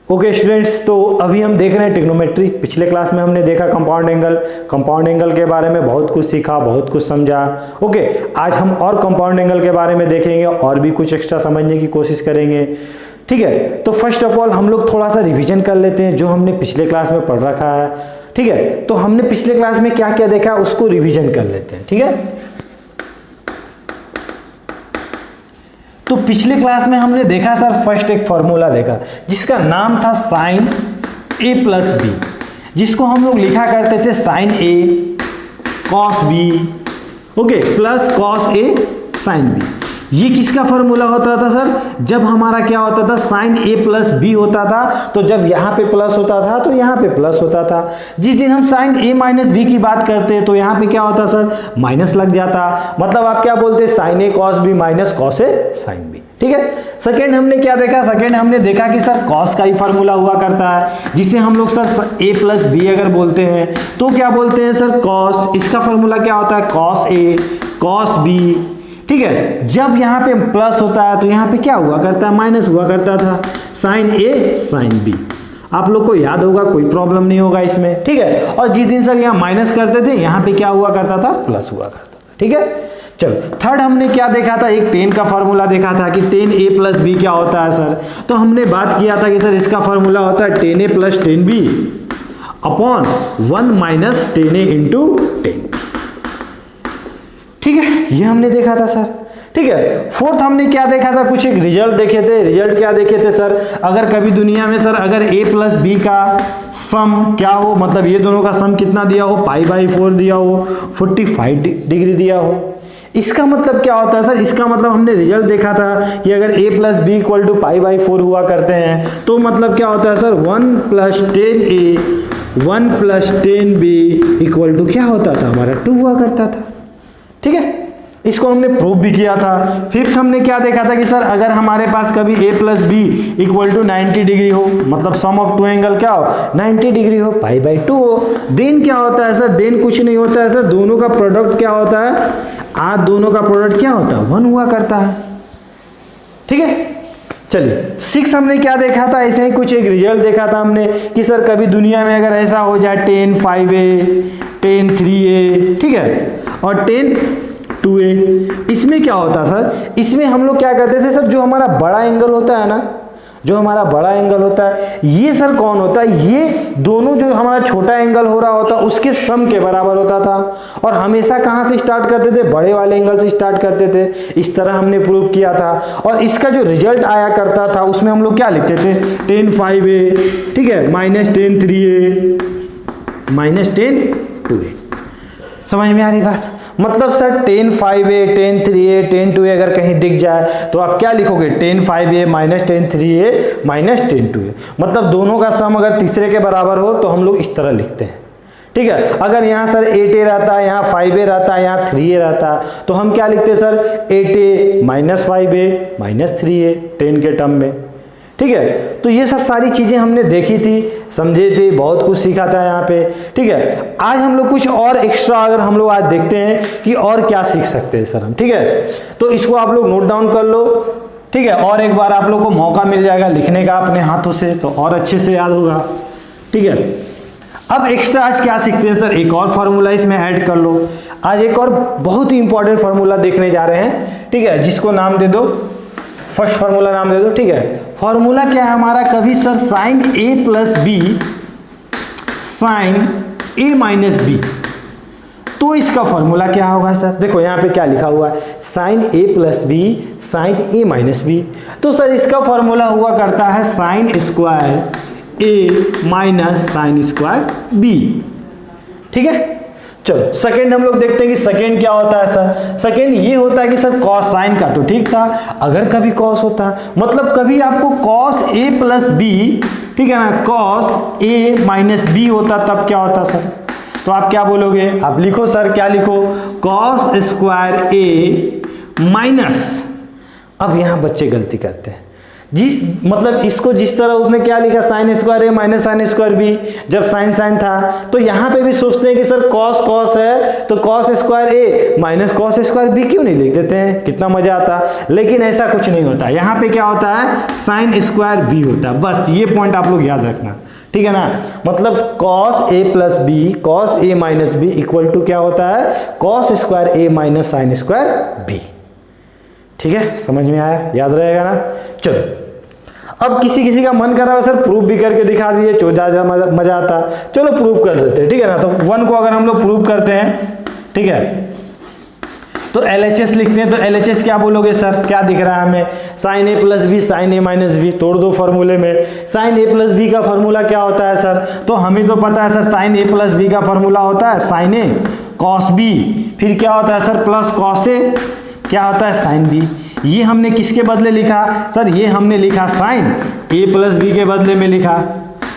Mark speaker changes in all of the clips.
Speaker 1: Okay students, तो अभी हम देख रहे हैं ट्रिग्नोमेट्री। पिछले क्लास में हमने देखा कंपाउंड एंगल के बारे में बहुत कुछ सीखा, बहुत कुछ समझा। ओके, आज हम और कंपाउंड एंगल के बारे में देखेंगे और भी कुछ एक्स्ट्रा समझने की कोशिश करेंगे। ठीक है, तो फर्स्ट ऑफ ऑल हम लोग थोड़ा सा रिवीजन कर लेते हैं जो हमने पिछले क्लास में पढ़ रखा है। ठीक है, तो हमने पिछले क्लास में क्या क्या देखा उसको रिवीजन कर लेते हैं। ठीक है, तो पिछले क्लास में हमने देखा सर फर्स्ट एक फॉर्मूला देखा जिसका नाम था साइन ए प्लस बी, जिसको हम लोग लिखा करते थे sine A cos B, okay, plus cos A sine B. ये किसका फॉर्मूला होता था सर? जब हमारा क्या होता था, साइन ए प्लस बी होता था, तो जब यहाँ पे प्लस होता था तो यहाँ पे प्लस होता था। जिस दिन हम साइन ए माइनस बी की बात करते हैं तो यहाँ पे क्या होता सर, माइनस लग जाता। मतलब आप क्या बोलते हैं, sign A cos B minus cos A sine B. ठीक है, सेकेंड हमने क्या देखा? सेकेंड हमने देखा कि सर कॉस का ही फॉर्मूला हुआ करता है, जिसे हम लोग सर ए प्लस बी अगर बोलते हैं तो क्या बोलते हैं सर, कॉस। इसका फॉर्मूला क्या होता है, कॉस ए कॉस बी। ठीक है, जब यहाँ पे प्लस होता है तो यहाँ पे क्या हुआ करता है, माइनस हुआ करता था, साइन ए साइन बी। आप लोग को याद होगा, कोई प्रॉब्लम नहीं होगा इसमें। ठीक है, और जिस दिन सर यहाँ माइनस करते थे यहाँ पे क्या हुआ करता था, प्लस हुआ करता था। ठीक है, चलो थर्ड हमने क्या देखा था, एक टेन का फॉर्मूला देखा था कि टेन ए प्लस बी क्या होता है सर। तो हमने बात किया था कि सर इसका फॉर्मूला होता है tan A plus tan B upon 1 minus tan A into tan. ठीक है, ये हमने देखा था सर। ठीक है, फोर्थ हमने क्या देखा था, कुछ एक रिजल्ट देखे थे। रिजल्ट क्या देखे थे सर, अगर कभी दुनिया में सर अगर a प्लस बी का सम क्या हो, मतलब ये दोनों का सम कितना दिया हो, π/4 दिया हो, 45 डिग्री दिया हो, इसका मतलब क्या होता है सर? इसका मतलब हमने रिजल्ट देखा था कि अगर a plus B equal to π/4 हुआ करते हैं तो मतलब क्या होता है sir, 1 plus 10a 1 plus 10b equal to क्या होता था हमारा, 2 हुआ करता था। ठीक है, इसको हमने प्रूव भी किया था। फिफ्थ हमने क्या देखा था कि सर अगर हमारे पास कभी a plus B equal to 90 degree हो, मतलब सम ऑफ टू एंगल क्या हो, 90 डिग्री हो, π/2 हो, देन क्या होता है सर, देन कुछ नहीं होता है सर, दोनों का प्रोडक्ट क्या होता है, आज दोनों का प्रोडक्ट क्या होता है, 1 हुआ करता है। ठीक है, चलिए सिक्स हमने क्या देखा था, ऐसे ही कुछ एक रिजल्ट देखा था हमने कि सर कभी दुनिया में अगर ऐसा हो जाए 10 5a 10 3a, ठीक है, और 10 2a, इसमें क्या होता सर, इसमें हम लोग क्या करते थे सर, जो हमारा बड़ा एंगल होता है ना, जो हमारा बड़ा एंगल होता है ये सर कौन होता है, ये दोनों जो हमारा छोटा एंगल हो रहा होता है उसके सम के बराबर होता था। और हमेशा कहाँ से स्टार्ट करते थे, बड़े वाले एंगल से स्टार्ट करते थे। इस तरह हमने प्रूव किया था। और इसका जो रिजल्ट आया करता था उसमें हम लोग क्या लिखते थे, 10 5a, ठीक है, माइनस 10 3a माइनस 10 2a। समझ में आ रही बात? मतलब सर 10 5a 10 3a 10 2a अगर कहीं दिख जाए तो आप क्या लिखोगे, 10 5a minus 10 3a minus 10 2a। मतलब दोनों का सम अगर तीसरे के बराबर हो तो हम लोग इस तरह लिखते हैं। ठीक है, अगर यहाँ सर 8a रहता है, यहाँ 5a रहता है, यहाँ 3a रहता है, तो हम क्या लिखते हैं sir, 8a minus 5a minus 3a 10 के टर्म में। ठीक है, तो ये सब सारी चीजें हमने देखी थी, समझे थे, बहुत कुछ सीखा था यहाँ पे। ठीक है, आज हम लोग कुछ और एक्स्ट्रा अगर हम लोग आज देखते हैं कि और क्या सीख सकते हैं सर हम। ठीक है, तो इसको आप लोग नोट डाउन कर लो। ठीक है, और एक बार आप लोग को मौका मिल जाएगा लिखने का अपने हाथों से तो और अच्छे से याद होगा। ठीक है, अब एक्स्ट्रा आज क्या सीखते हैं सर, एक और फार्मूला इसमें ऐड कर लो। आज एक और बहुत ही इंपॉर्टेंट फार्मूला देखने जा रहे हैं। ठीक है, जिसको नाम दे दो, फर्स्ट फार्मूला नाम दे दो। ठीक है, फॉर्मूला क्या है हमारा, कभी sir sign A plus B sine A minus B, तो इसका फॉर्मूला क्या होगा सर? देखो यहाँ पे क्या लिखा हुआ है, sign A plus B sine A minus B. तो सर इसका फॉर्मूला हुआ करता है sign square A minus sine square B. ठीक है, चलो सेकेंड हम लोग देखते हैं कि सेकेंड क्या होता है सर। सेकेंड ये होता है कि सर कॉस साइन का तो ठीक था, अगर कभी कॉस होता, मतलब कभी आपको कॉस ए प्लस बी, ठीक है ना, कॉस ए माइनस बी होता तब क्या होता सर? तो आप क्या बोलोगे, आप लिखो सर, क्या लिखो, कॉस स्क्वायर ए माइनस, अब यहां बच्चे गलती करते हैं, जी मतलब इसको जिस तरह उसने क्या लिखा sign square A minus sine square B, जब साइन साइन था, तो यहाँ पे भी सोचते हैं कि सर कॉस कॉस है तो cos square A minus cos square B क्यों नहीं लिख देते हैं, कितना मजा आता। लेकिन ऐसा कुछ नहीं होता, यहाँ पे क्या होता है साइन स्क्वायर बी होता है, बस ये पॉइंट आप लोग याद रखना, ठीक है ना। मतलब cos A plus B cos A minus B equal to क्या होता है cos square A minus sine square B. ठीक है, समझ में आया, याद रहेगा ना। चलो अब किसी किसी का मन कर रहा है सर प्रूफ भी करके दिखा दिए, ज़्यादा मजा आता, चलो प्रूफ कर देते हैं, ठीक है ना। तो 1 को अगर हम लोग प्रूफ करते हैं, ठीक है, तो LHS लिखते हैं। तो LHS क्या बोलोगे सर, क्या दिख रहा है हमें sign A plus B sine A minus B, तोड़ दो फॉर्मूले में। साइन ए प्लस बी का फॉर्मूला क्या होता है सर, तो हमें तो पता है sir sign A plus B का फॉर्मूला होता है साइन ए कॉस बी, फिर क्या होता है सर प्लस कॉस ए क्या होता है साइन बी। ये हमने किसके बदले लिखा सर, ये हमने लिखा साइन ए प्लस बी के बदले में लिखा,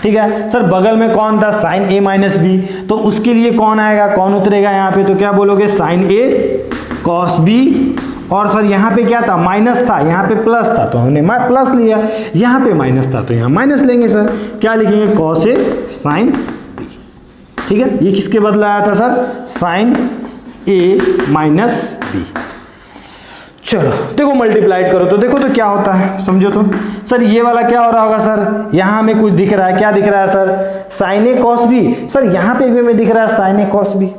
Speaker 1: ठीक है सर। बगल में कौन था साइन ए माइनस बी, तो उसके लिए कौन आएगा, कौन उतरेगा यहाँ पे, तो क्या बोलोगे साइन ए कॉस बी। और सर यहाँ पे क्या था माइनस था, यहाँ पे प्लस था तो हमने प्लस लिया, यहाँ पे माइनस था तो यहाँ माइनस लेंगे सर, क्या लिखेंगे कॉस ए साइन बी, ठीक है। ये किसके बदले आया था sir sign A minus B. चलो देखो मल्टीप्लाइड करो तो देखो तो क्या होता है, समझो तो सर ये वाला क्या हो रहा होगा सर, यहाँ हमें कुछ दिख रहा है, क्या दिख रहा है sir sign A cos B, sir यहाँ पे भी हमें दिख रहा है साइन ए कॉस बी,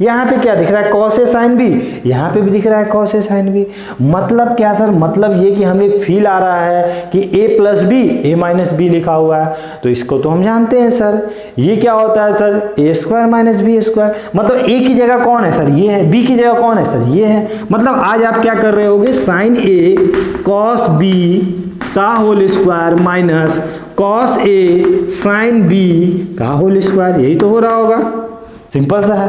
Speaker 1: यहाँ पे क्या दिख रहा है कॉस ए साइन बी, यहाँ पे भी दिख रहा है कॉस ए साइन बी। मतलब क्या सर, मतलब ये कि हमें फील आ रहा है कि ए प्लस बी ए माइनस बी लिखा हुआ है, तो इसको तो हम जानते हैं सर। ये क्या होता है sir A square minus B square, मतलब ए की जगह कौन है सर ये है, बी की जगह कौन है सर ये है। मतलब आज आप क्या कर रहे होगे साइन ए कॉस बी का whole square minus cos A sine B का होल स्क्वायर, यही तो हो रहा होगा, सिंपल सा है,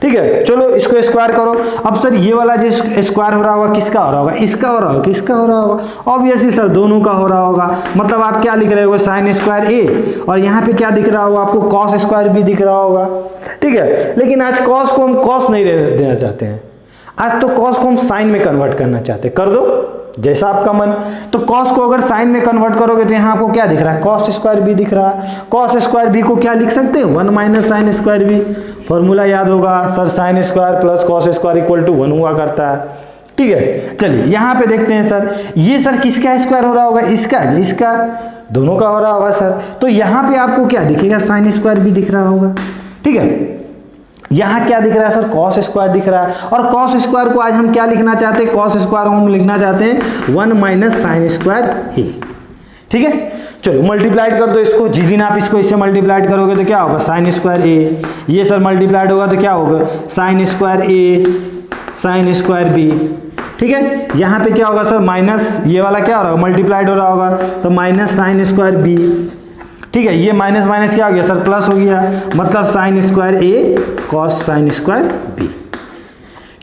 Speaker 1: ठीक है। चलो इसको स्क्वायर करो। अब सर ये वाला जो स्क्वायर हो रहा होगा किसका हो रहा होगा, इसका हो रहा होगा, किसका हो रहा होगा, ऑब्वियसली सर दोनों का हो रहा होगा। मतलब आप क्या लिख रहे हो साइन स्क्वायर ए, और यहाँ पे क्या दिख रहा होगा आपको कॉस स्क्वायर बी दिख रहा होगा, ठीक है। लेकिन आज कॉस को हम कॉस नहीं देना चाहते हैं, आज तो कॉस को हम साइन में कन्वर्ट करना चाहते हैं, कर दो जैसा आपका मन। तो कॉस को अगर साइन में कन्वर्ट करोगे तो यहाँ आपको क्या दिख रहा है कॉस स्क्वायर बी दिख रहा है। कॉस स्क्वायर बी को क्या लिख सकते हैं 1 minus sine square B, formula याद होगा sir sine square plus cos square equal to 1 हुआ करता है, ठीक है। चलिए यहाँ पे देखते हैं सर ये सर किसका स्क्वायर हो रहा होगा, इसका दोनों का हो रहा होगा सर। तो यहाँ पे आपको क्या दिखेगा साइन स्क्वायर बी दिख रहा होगा, ठीक है। यहाँ क्या दिख रहा है सर कॉस स्क्वायर दिख रहा है, और कॉस स्क्वायर को आज हम क्या लिखना चाहते हैं, कॉस स्क्वायर हम लिखना चाहते हैं 1 माइनस साइन स्क्वायर ए, ठीक है। चलो मल्टीप्लाइड कर दो इसको, जिस दिन आप इसको इससे मल्टीप्लाइड करोगे तो क्या होगा साइन स्क्वायर ए, ये सर मल्टीप्लाइड होगा तो क्या होगा sine square A sine square B, ठीक है। यहाँ पे क्या होगा सर माइनस ये वाला क्या हो रहा होगा मल्टीप्लाइड हो रहा होगा तो माइनस साइन स्क्वायर बी, ठीक है। ये माइनस माइनस क्या हो गया सर प्लस हो गया, मतलब साइन स्क्वायर ए कॉस साइन स्क्वायर बी।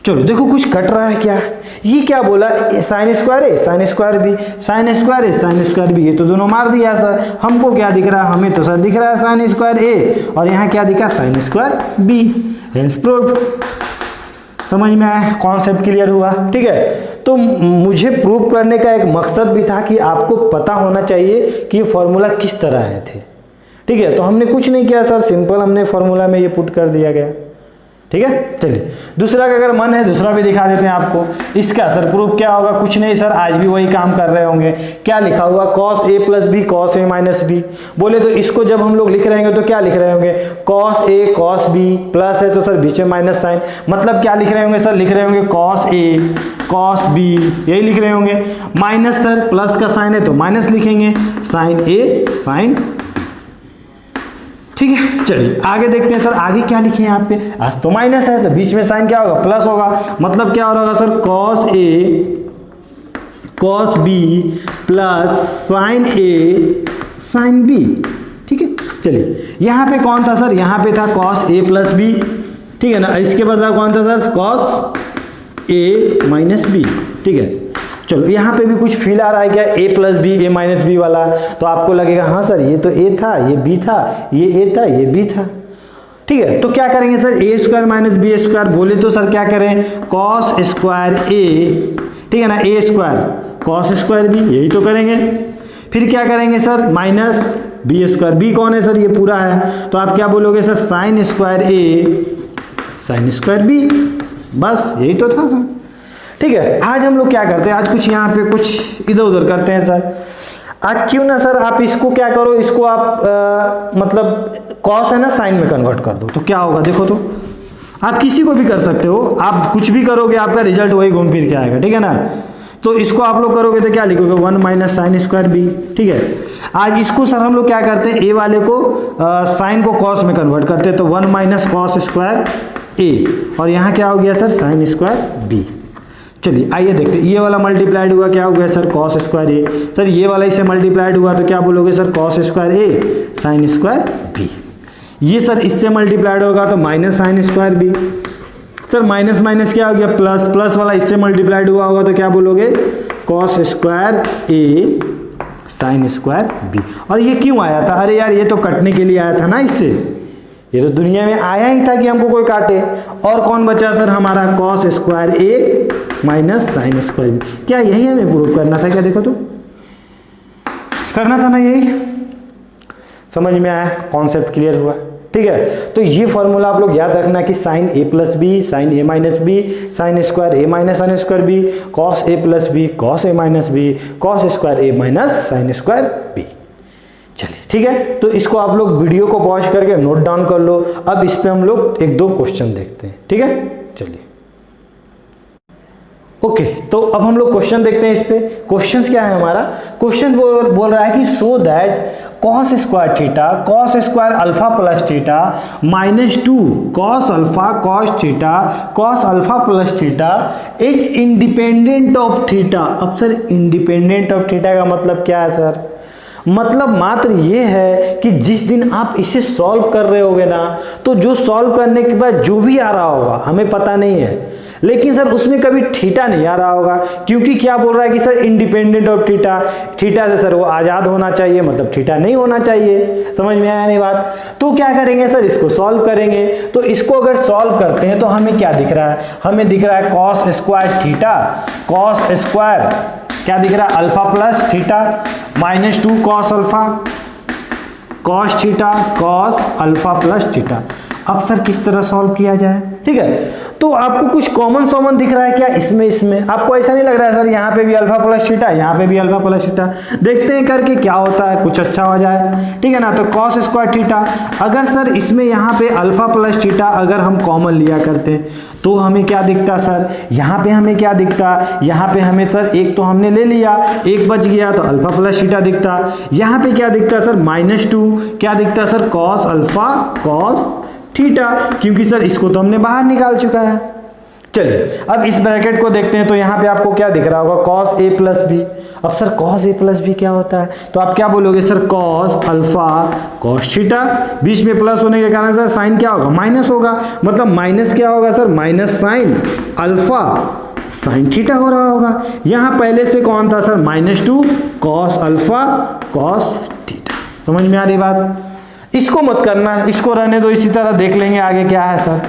Speaker 1: चलो देखो कुछ कट रहा है क्या, ये क्या बोला sine square A sine square B, sine square A sine square B, ये तो दोनों मार दिया सर। हमको क्या दिख रहा है, हमें तो सर दिख रहा है साइन स्क्वायर ए, और यहाँ क्या दिखा sine square B, hence proved. समझ में आया, कॉन्सेप्ट क्लियर हुआ, ठीक है। तो मुझे प्रूव करने का एक मकसद भी था कि आपको पता होना चाहिए कि ये फॉर्मूला किस तरह आए थे, ठीक है। तो हमने कुछ नहीं किया सर, सिंपल हमने फॉर्मूला में ये पुट कर दिया गया, ठीक है। चलिए दूसरा का अगर मन है दूसरा भी दिखा देते हैं आपको। इसका सर प्रूफ क्या होगा, कुछ नहीं सर, आज भी वही काम कर रहे होंगे। क्या लिखा हुआ cos A plus B cos A minus B, बोले तो इसको जब हम लोग लिख रहे होंगे तो क्या लिख रहे होंगे cos A cos B, plus है तो सर बीच में माइनस साइन, मतलब क्या लिख रहे होंगे सर, लिख रहे होंगे कॉस ए कॉस बी, यही लिख रहे होंगे। माइनस सर प्लस का साइन है तो माइनस लिखेंगे, साइन ए साइन, ठीक है। चलिए आगे देखते हैं सर, आगे क्या लिखे हैं यहाँ पे, आज तो माइनस है तो बीच में साइन क्या होगा प्लस होगा, मतलब क्या हो रहा होगा सर कॉस ए कॉस बी प्लस साइन ए साइन बी, ठीक है। चलिए यहाँ पे कौन था सर, यहाँ पे था कॉस ए प्लस बी, ठीक है ना। इसके बदला कौन था sir cos A minus B, ठीक है। चलो यहाँ पे भी कुछ फील आ रहा है क्या, ए प्लस बी ए माइनस बी वाला, तो आपको लगेगा हाँ सर ये तो ए था ये बी था, ये ए था ये बी था, ठीक है। तो क्या करेंगे sir A square minus B square, बोले तो सर क्या करें कॉस स्क्वायर ए, ठीक है ना, A square cos square B, यही तो करेंगे। फिर क्या करेंगे sir, minus B square, B कौन है सर, ये पूरा है, तो आप क्या बोलोगे sir, sine square A sine square B, बस यही तो था सर। ठीक है, आज हम लोग क्या करते हैं, आज कुछ यहाँ पे कुछ इधर उधर करते हैं सर। आज क्यों ना सर आप इसको क्या करो, इसको आप मतलब कॉस है ना साइन में कन्वर्ट कर दो, तो क्या होगा देखो, तो आप किसी को भी कर सकते हो, आप कुछ भी करोगे आपका रिजल्ट वही घूम फिर के आएगा, ठीक है ना। तो इसको आप लोग करोगे तो क्या लिखोगे, 1 माइनस साइन स्क्वायर बी, ठीक है। आज इसको सर हम लोग क्या करते हैं, ए वाले को साइन को कॉस में कन्वर्ट करते हैं, तो 1 माइनस कॉस स्क्वायर ए, और यहाँ क्या हो गया सर, साइन स्क्वायर बी। चलिए आइए देखते हैं, ये वाला मल्टीप्लाइड हुआ क्या हो गया sir, cos square A, sir ये वाला इससे मल्टीप्लाइड हुआ तो क्या बोलोगे sir, cos square A sine square B. ये सर इससे मल्टीप्लाइड होगा तो minus sine square B, sir minus minus क्या हो गया प्लस, प्लस वाला इससे मल्टीप्लाइड हुआ होगा तो क्या बोलोगे, cos square A sine square B. और ये क्यों आया था, अरे यार ये तो कटने के लिए आया था ना, इससे ये तो दुनिया में आया ही था कि हमको कोई काटे। और कौन बचा सर हमारा, cos square A minus sine square B. क्या यही हमें प्रूव करना था क्या, देखो तो करना था ना, यही समझ में आया, कॉन्सेप्ट क्लियर हुआ, ठीक है। तो ये फॉर्मूला आप लोग याद रखना कि sine A plus B sine A minus B, sine square A minus sine square B, cos A plus B cos A minus B, cos square A minus sine square B. चलिए ठीक है, तो इसको आप लोग वीडियो को पॉज करके नोट डाउन कर लो। अब इस पे हम लोग एक दो क्वेश्चन देखते हैं, ठीक है। चलिए ओके, तो अब हम लोग क्वेश्चन देखते हैं इस पे। क्वेश्चन क्या है हमारा, क्वेश्चन बोल रहा है कि so that cos square theta cos square alpha plus theta minus 2 cos alpha cos theta cos alpha plus theta is independent of theta. अब सर इंडिपेंडेंट ऑफ थीटा का मतलब क्या है सर, मतलब मात्र ये है कि जिस दिन आप इसे सॉल्व कर रहे होगे ना, तो जो सॉल्व करने के बाद जो भी आ रहा होगा हमें पता नहीं है, लेकिन सर उसमें कभी थीटा नहीं आ रहा होगा, क्योंकि क्या बोल रहा है कि sir independent of theta, theta से सर वो आज़ाद होना चाहिए, मतलब थीटा नहीं होना चाहिए। समझ में आया नहीं बात। तो क्या करेंगे सर, इसको सॉल्व करेंगे। तो इसको अगर सॉल्व करते हैं तो हमें क्या दिख रहा है, हमें दिख रहा है cos square theta cos square क्या दिख रहा है, alpha plus theta minus 2 cos alpha cos theta cos alpha plus theta. अब सर किस तरह सॉल्व किया जाए, ठीक है। तो आपको कुछ कॉमन दिख रहा है क्या इसमें आपको ऐसा नहीं लग रहा है सर यहाँ पे भी अल्फा प्लस थीटा यहाँ पे भी अल्फा प्लस थीटा। देखते हैं करके क्या होता है, कुछ अच्छा हो जाए, ठीक है ना। तो कॉस स्क्वायर थीटा, अगर सर इसमें यहाँ पे अल्फा प्लस थीटा अगर हम कॉमन लिया करते तो हमें क्या दिखता सर, यहाँ पे हमें क्या दिखता, यहाँ पे हमें सर एक तो हमने ले लिया, एक बच गया तो अल्फा प्लस थीटा दिखता। यहाँ पे क्या दिखता सर -2 क्या दिखता sir, cos alpha cos theta, क्योंकि सर इसको तो हमने बाहर निकाल चुका है। चलिए अब इस ब्रैकेट को देखते हैं, तो यहाँ पे आपको क्या दिख रहा होगा, कॉस ए प्लस बी। अब sir cos A plus B क्या होता है, तो आप क्या बोलोगे sir, cos alpha cos theta, बीच में प्लस होने के कारण सर साइन क्या होगा, माइनस होगा, मतलब माइनस क्या होगा sir, minus sine alpha sine theta हो रहा होगा। यहाँ पहले से कौन था sir, -2 cos alpha cos theta. समझ में आ रही बात। इसको मत करना, इसको रहने दो, इसी तरह देख लेंगे आगे क्या है सर,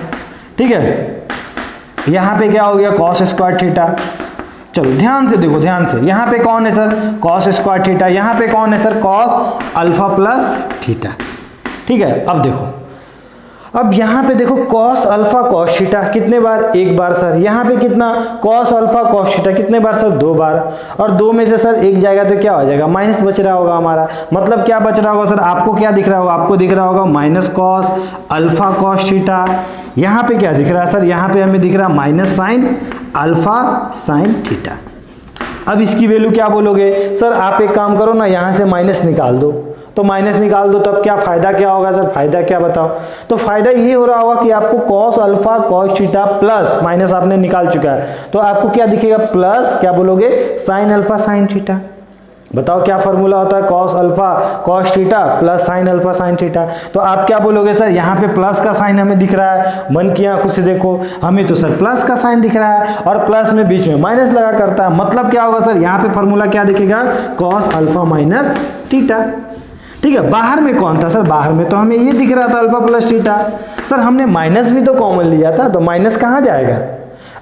Speaker 1: ठीक है। यहाँ पे क्या हो गया, कॉस स्क्वायर थीटा। चलो ध्यान से देखो, ध्यान से, यहाँ पे कौन है सर, कॉस स्क्वायर थीटा, यहाँ पे कौन है sir, cos alpha plus theta, ठीक है। अब देखो, अब यहाँ पे देखो कॉस अल्फा कॉस थीटा कितने बार, एक बार सर। यहाँ पे कितना, कॉस अल्फा कॉस थीटा कितने बार सर, 2 बार। और 2 में से सर एक जाएगा तो क्या हो जाएगा, माइनस बच रहा होगा हमारा, मतलब क्या बच रहा होगा सर, आपको क्या दिख रहा होगा, आपको दिख रहा होगा minus cos alpha cos theta. यहाँ पे क्या दिख रहा है सर, यहाँ पे हमें दिख रहा है minus sine alpha sine theta. अब इसकी वैल्यू क्या बोलोगे सर, आप एक काम करो ना, यहाँ से माइनस निकाल दो, तो माइनस निकाल दो, तब क्या फायदा क्या होगा सर, फायदा क्या बताओ। तो फायदा ये हो रहा होगा कि आपको cos alpha cos theta plus minus आपने निकाल चुका है, तो आपको क्या दिखेगा, प्लस क्या बोलोगे, साइन अल्फा साइन थीटा। बताओ क्या फॉर्मूला होता है, cos alpha cos theta plus sine alpha sine theta. तो आप क्या बोलोगे सर, यहाँ पे प्लस का साइन हमें दिख रहा है, मन की आंखों से देखो, हमें तो सर प्लस का साइन दिख रहा है, और प्लस में बीच में माइनस लगा करता है, मतलब क्या होगा सर, यहाँ पे फॉर्मूला क्या दिखेगा, कॉस अल्फा माइनस थीटा, ठीक है। बाहर में कौन था सर, बाहर में तो हमें ये दिख रहा था अल्फा प्लस थीटा। सर हमने माइनस भी तो कॉमन लिया था, तो माइनस कहाँ जाएगा,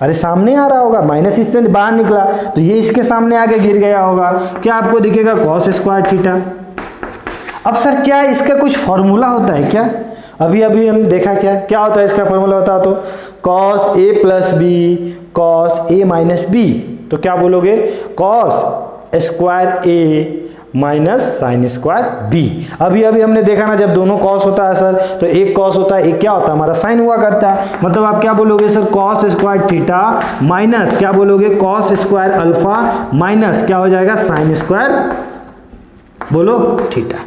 Speaker 1: अरे सामने आ रहा होगा, माइनस इससे बाहर निकला तो ये इसके सामने आके गिर गया होगा, क्या आपको दिखेगा कॉस स्क्वायर थीटा। अब सर क्या इसका कुछ फॉर्मूला होता है क्या? अभी अभी हम देखा क्या होता है इसका फॉर्मूला, बता तो cos A plus B cos A minus B, तो क्या बोलोगे cos square A minus sine square B. अभी अभी हमने देखा ना, जब दोनों कॉस होता है सर तो एक कॉस होता है एक क्या होता है हमारा साइन हुआ करता है, मतलब आप क्या बोलोगे sir cos square theta minus क्या बोलोगे कॉस स्क्वायर अल्फा माइनस क्या हो जाएगा साइन स्क्वायर बोलो थीटा।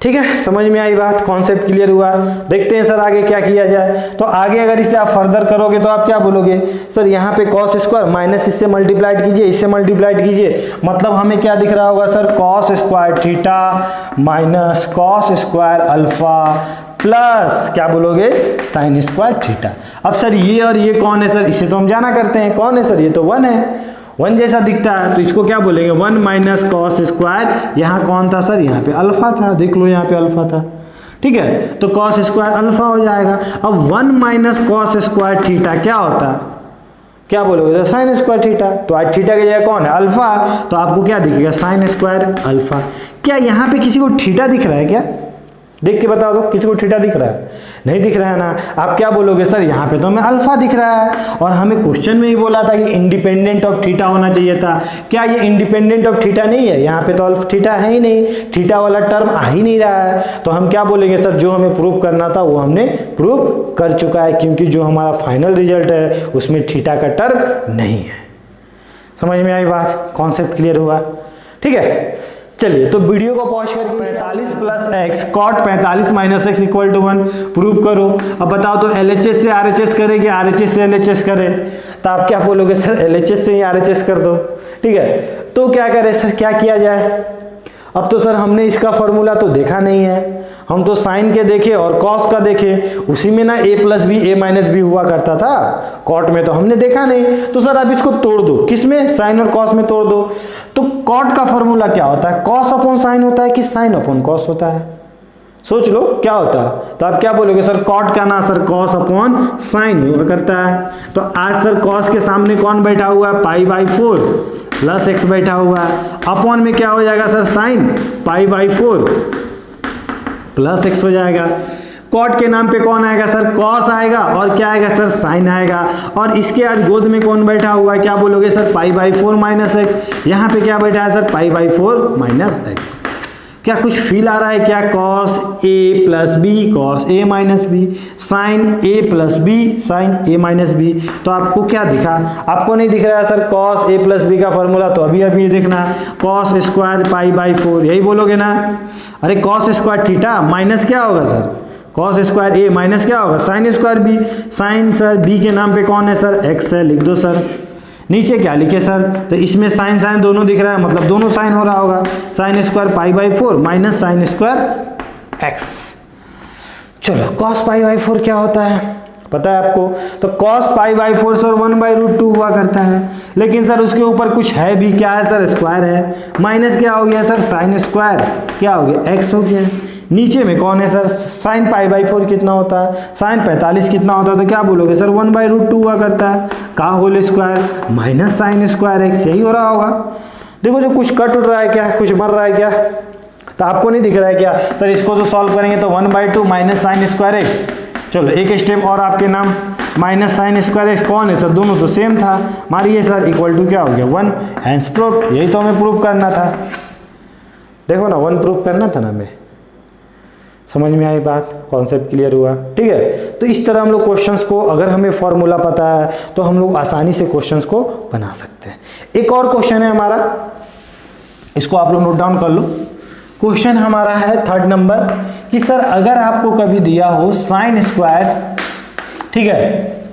Speaker 1: ठीक है, समझ में आई बात, कॉन्सेप्ट क्लियर हुआ। देखते हैं सर आगे क्या किया जाए। तो आगे अगर इसे आप फर्दर करोगे तो आप क्या बोलोगे सर, यहाँ पे कॉस स्क्वायर माइनस इससे मल्टीप्लाइड कीजिए, इससे मल्टीप्लाइड कीजिए, मतलब हमें क्या दिख रहा होगा sir cos square theta minus cos square alpha plus क्या बोलोगे साइन स्क्वायर थीटा। अब सर ये और ये कौन है सर, इसे तो हम जाना करते हैं, कौन है सर, ये तो 1 है, 1 जैसा दिखता है, तो इसको क्या बोलेंगे 1 माइनस कॉस स्क्वायर, यहाँ कौन था सर, यहाँ पे अल्फा था, देख लो यहाँ पे अल्फा था। ठीक है, तो कॉस स्क्वायर अल्फा हो जाएगा। अब 1 माइनस कॉस स्क्वायर थीटा क्या होता है, क्या बोलोगे साइन स्क्वायर थीटा, तो आज थीटा की जगह कौन है अल्फा, तो आपको क्या दिखेगा साइन स्क्वायर अल्फा। क्या यहाँ पे किसी को थीटा दिख रहा है क्या, देख के बताओ तो किसी को थीटा दिख रहा है, नहीं दिख रहा है ना। आप क्या बोलोगे सर यहाँ पे तो हमें अल्फा दिख रहा है, और हमें क्वेश्चन में ही बोला था कि इंडिपेंडेंट ऑफ थीटा होना चाहिए था, क्या ये इंडिपेंडेंट ऑफ थीटा नहीं है, यहाँ पे तो अल्फा थीटा है ही नहीं, थीटा वाला टर्म आ ही नहीं रहा है, तो हम क्या बोलेंगे सर जो हमें प्रूव करना था वो हमने प्रूव कर चुका है, क्योंकि जो हमारा फाइनल रिजल्ट है उसमें थीटा का टर्म नहीं है। समझ में आई बात, कॉन्सेप्ट क्लियर हुआ। ठीक है, चलिए तो वीडियो को पॉज करके 45 plus x cot 45 minus x equal to 1 prove करो। अब बताओ तो LHS से RHS करे कि RHS से LHS करे, तो आप क्या बोलोगे सर LHS से ही RHS कर दो। ठीक है, तो क्या करें सर, क्या किया जाए। अब तो सर हमने इसका फॉर्मूला तो देखा नहीं है, हम तो साइन के देखे और कॉस का देखे, उसी में ना a plus B a minus B हुआ करता था, कॉट में तो हमने देखा नहीं। तो सर अब इसको तोड़ दो, किसमें, साइन और कॉस में तोड़ दो। तो कॉट का फॉर्मूला क्या होता है, कॉस अपॉन साइन होता है कि साइन अपॉन कॉस होता है, सोच लो क्या होता है। तो आप क्या बोलोगे सर कॉट का ना सर कॉस अपॉन साइन हुआ करता है। तो आज सर कॉस के सामने कौन बैठा हुआ है, π/4 प्लस एक्स बैठा हुआ है, अपॉन में क्या हो जाएगा सर साइन π/4 प्लस एक्स हो जाएगा। कॉट के नाम पे कौन आएगा सर, कॉस आएगा, और क्या आएगा सर साइन आएगा, और इसके आज गोद में कौन बैठा हुआ है, क्या बोलोगे सर π/4 माइनस एक्स, यहाँ पे क्या बैठा है सर π/4 माइनस एक्स। क्या कुछ फील आ रहा है क्या, cos a plus B cos a minus B, sine a plus B sine a minus B. तो आपको क्या दिखा, आपको नहीं दिख रहा है sir cos a plus B का फॉर्मूला, तो अभी अभी देखना कॉस स्क्वायर π/4 यही बोलोगे ना। अरे कॉस स्क्वायर थीटा माइनस क्या होगा sir, cos square a minus क्या होगा sine square b, sine sir b के नाम पे कौन है सर x है, लिख दो सर। नीचे क्या लिखे सर, तो इसमें साइन साइन दोनों दिख रहा है, मतलब दोनों साइन हो रहा होगा, sine square π/4 minus sine square x। चलो कॉस π/4 क्या होता है पता है आपको, तो कॉस π/4 सर 1/√2 हुआ करता है, लेकिन सर उसके ऊपर कुछ है भी, क्या है सर स्क्वायर है, माइनस क्या हो गया सर साइन स्क्वायर क्या हो गया x हो गया। नीचे में कौन है सर, साइन π/4 कितना होता है, साइन 45 कितना होता है, तो क्या बोलोगे सर 1/√2 हुआ करता है, का whole square minus sine square x, यही हो रहा होगा। देखो जो कुछ कट उठ रहा है क्या, कुछ मर रहा है क्या, तो आपको नहीं दिख रहा है क्या सर, इसको तो सॉल्व करेंगे तो 1/2 माइनस साइन स्क्वायर एक्स। चलो एक स्टेप और आपके नाम, माइनस साइन स्क्वायर एक्स कौन है सर, दोनों तो सेम था, मारिए सर इक्वल टू क्या हो गया 1, हैंस प्रूफ, यही तो हमें प्रूफ करना था। देखो ना 1 प्रूफ करना था ना हमें, समझ में आई बात, कॉन्सेप्ट क्लियर हुआ। ठीक है, तो इस तरह हम लोग क्वेश्चंस को, अगर हमें फॉर्मूला पता है तो हम लोग आसानी से क्वेश्चंस को बना सकते हैं। एक और क्वेश्चन है हमारा, इसको आप लोग नोट डाउन कर लो। क्वेश्चन हमारा है 3rd नंबर कि सर अगर आपको कभी दिया हो साइन स्क्वायर, ठीक है,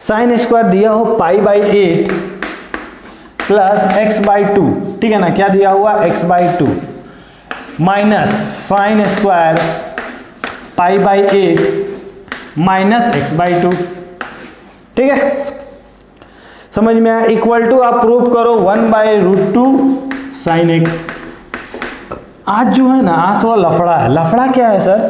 Speaker 1: साइन स्क्वायर दिया हो π/8 प्लस x/2, ठीक है ना, क्या दिया हुआ x/2 minus sine square π/8 minus x/2, ठीक है, समझ में आया। इक्वल टू आप प्रूव करो 1/√2 साइन एक्स। आज जो है ना, आज थोड़ा लफड़ा है। लफड़ा क्या है सर,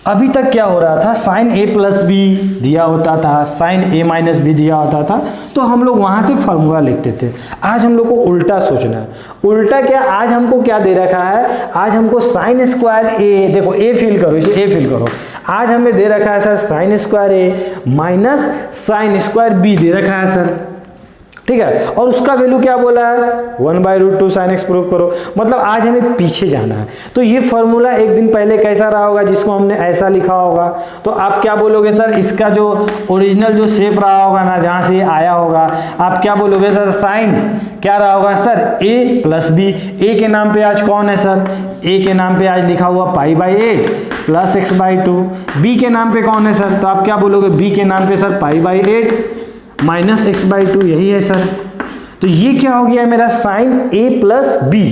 Speaker 1: अभी तक क्या हो रहा था, साइन ए प्लस बी दिया होता था, साइन ए माइनस बी दिया होता था, तो हम लोग वहाँ से फार्मूला लिखते थे। आज हम लोग को उल्टा सोचना है। उल्टा क्या, आज हमको क्या दे रखा है, आज हमको साइन स्क्वायर ए, देखो ए फिल करो, इसे ए फिल करो। आज हमें दे रखा है sir sine square A minus sine square B दे रखा है सर, ठीक है। और उसका वैल्यू क्या बोला है, 1/√2 sin x प्रूव करो। मतलब आज हमें पीछे जाना है। तो ये फॉर्मूला एक दिन पहले कैसा रहा होगा, जिसको हमने ऐसा लिखा होगा, तो आप क्या बोलोगे सर, इसका जो ओरिजिनल जो शेप रहा होगा ना, जहाँ से आया होगा, आप क्या बोलोगे सर, साइन क्या रहा होगा सर, a प्लस बी। ए के नाम पे आज कौन है सर, ए के नाम पे आज लिखा हुआ π/8 प्लस x/2। बी के नाम पे कौन है सर, तो आप क्या बोलोगे, बी के नाम पे सर π/8 माइनस x/2, यही है सर। तो ये क्या हो गया मेरा साइन a प्लस बी।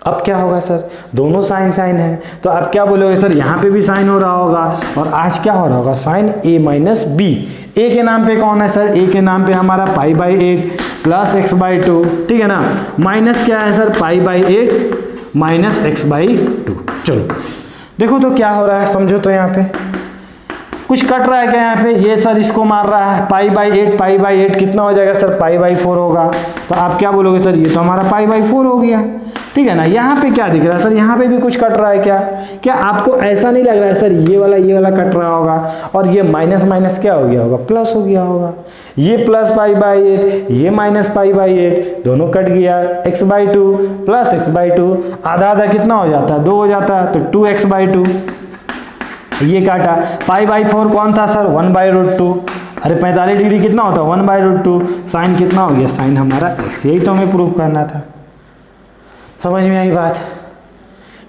Speaker 1: अब क्या होगा सर, दोनों साइन साइन है, तो आप क्या बोलोगे सर, यहाँ पे भी साइन हो रहा होगा, और आज क्या हो रहा होगा, साइन a माइनस बी। ए के नाम पे कौन है सर, ए के नाम पे हमारा π/8 प्लस x/2, ठीक है ना, माइनस क्या है सर, π/8 माइनस x/2। चलो देखो तो क्या हो रहा है, समझो तो यहाँ पे कुछ कट रहा है क्या यहाँ पे, ये सर इसको मार रहा है, π/8 कितना हो जाएगा सर, π/4 होगा। तो आप क्या बोलोगे सर, ये तो हमारा π/4 हो गया, ठीक है ना। यहाँ पे क्या दिख रहा है सर, यहाँ पे भी कुछ कट रहा है क्या, क्या आपको ऐसा नहीं लग रहा है सर, ये वाला कट रहा होगा, और ये माइनस माइनस क्या हो गया होगा, प्लस हो गया होगा। ये प्लस π/8, ये माइनस π/8, दोनों कट गया, x/2 प्लस x/2, आधा आधा कितना हो जाता है, 2 हो जाता है, तो 2x/2, ये काटा। π/4 कौन था सर, 1/√2। अरे 45 डिग्री कितना होता है, 1/√2, साइन कितना हो गया, साइन हमारा x। यही तो हमें प्रूव करना था। समझ में आई बात,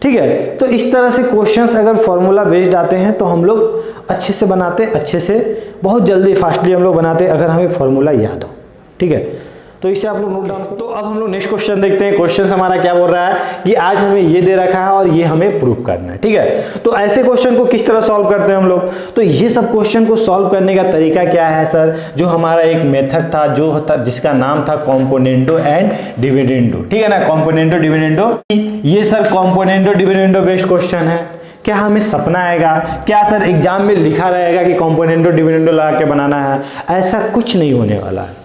Speaker 1: ठीक है। तो इस तरह से क्वेश्चंस अगर फॉर्मूला बेस्ड आते हैं तो हम लोग अच्छे से बनाते, अच्छे से बहुत जल्दी फास्टली हम लोग बनाते, अगर हमें फॉर्मूला याद हो, ठीक है। तो इसे आप लोग नोट डाउन करो। तो अब हम लोग नेक्स्ट क्वेश्चन देखते हैं। क्वेश्चन हमारा क्या बोल रहा है कि आज हमें ये दे रखा है और ये हमें प्रूव करना है, ठीक है। तो ऐसे क्वेश्चन को किस तरह सॉल्व करते हैं हम लोग, तो ये सब क्वेश्चन को सॉल्व करने का तरीका क्या है सर, जो हमारा एक मेथड था, जो था जिसका नाम था कॉम्पोनेंटो एंड डिविडेंडो, ठीक है ना, कॉम्पोनेंटो डिविडेंडो। ये सर कॉम्पोनेंटो डिविडेंडो बेस्ड क्वेश्चन है। क्या हमें सपना आएगा, क्या सर एग्जाम में लिखा रहेगा कि कॉम्पोनेंटो डिविडेंडो लगा के बनाना है, ऐसा कुछ नहीं होने वाला है।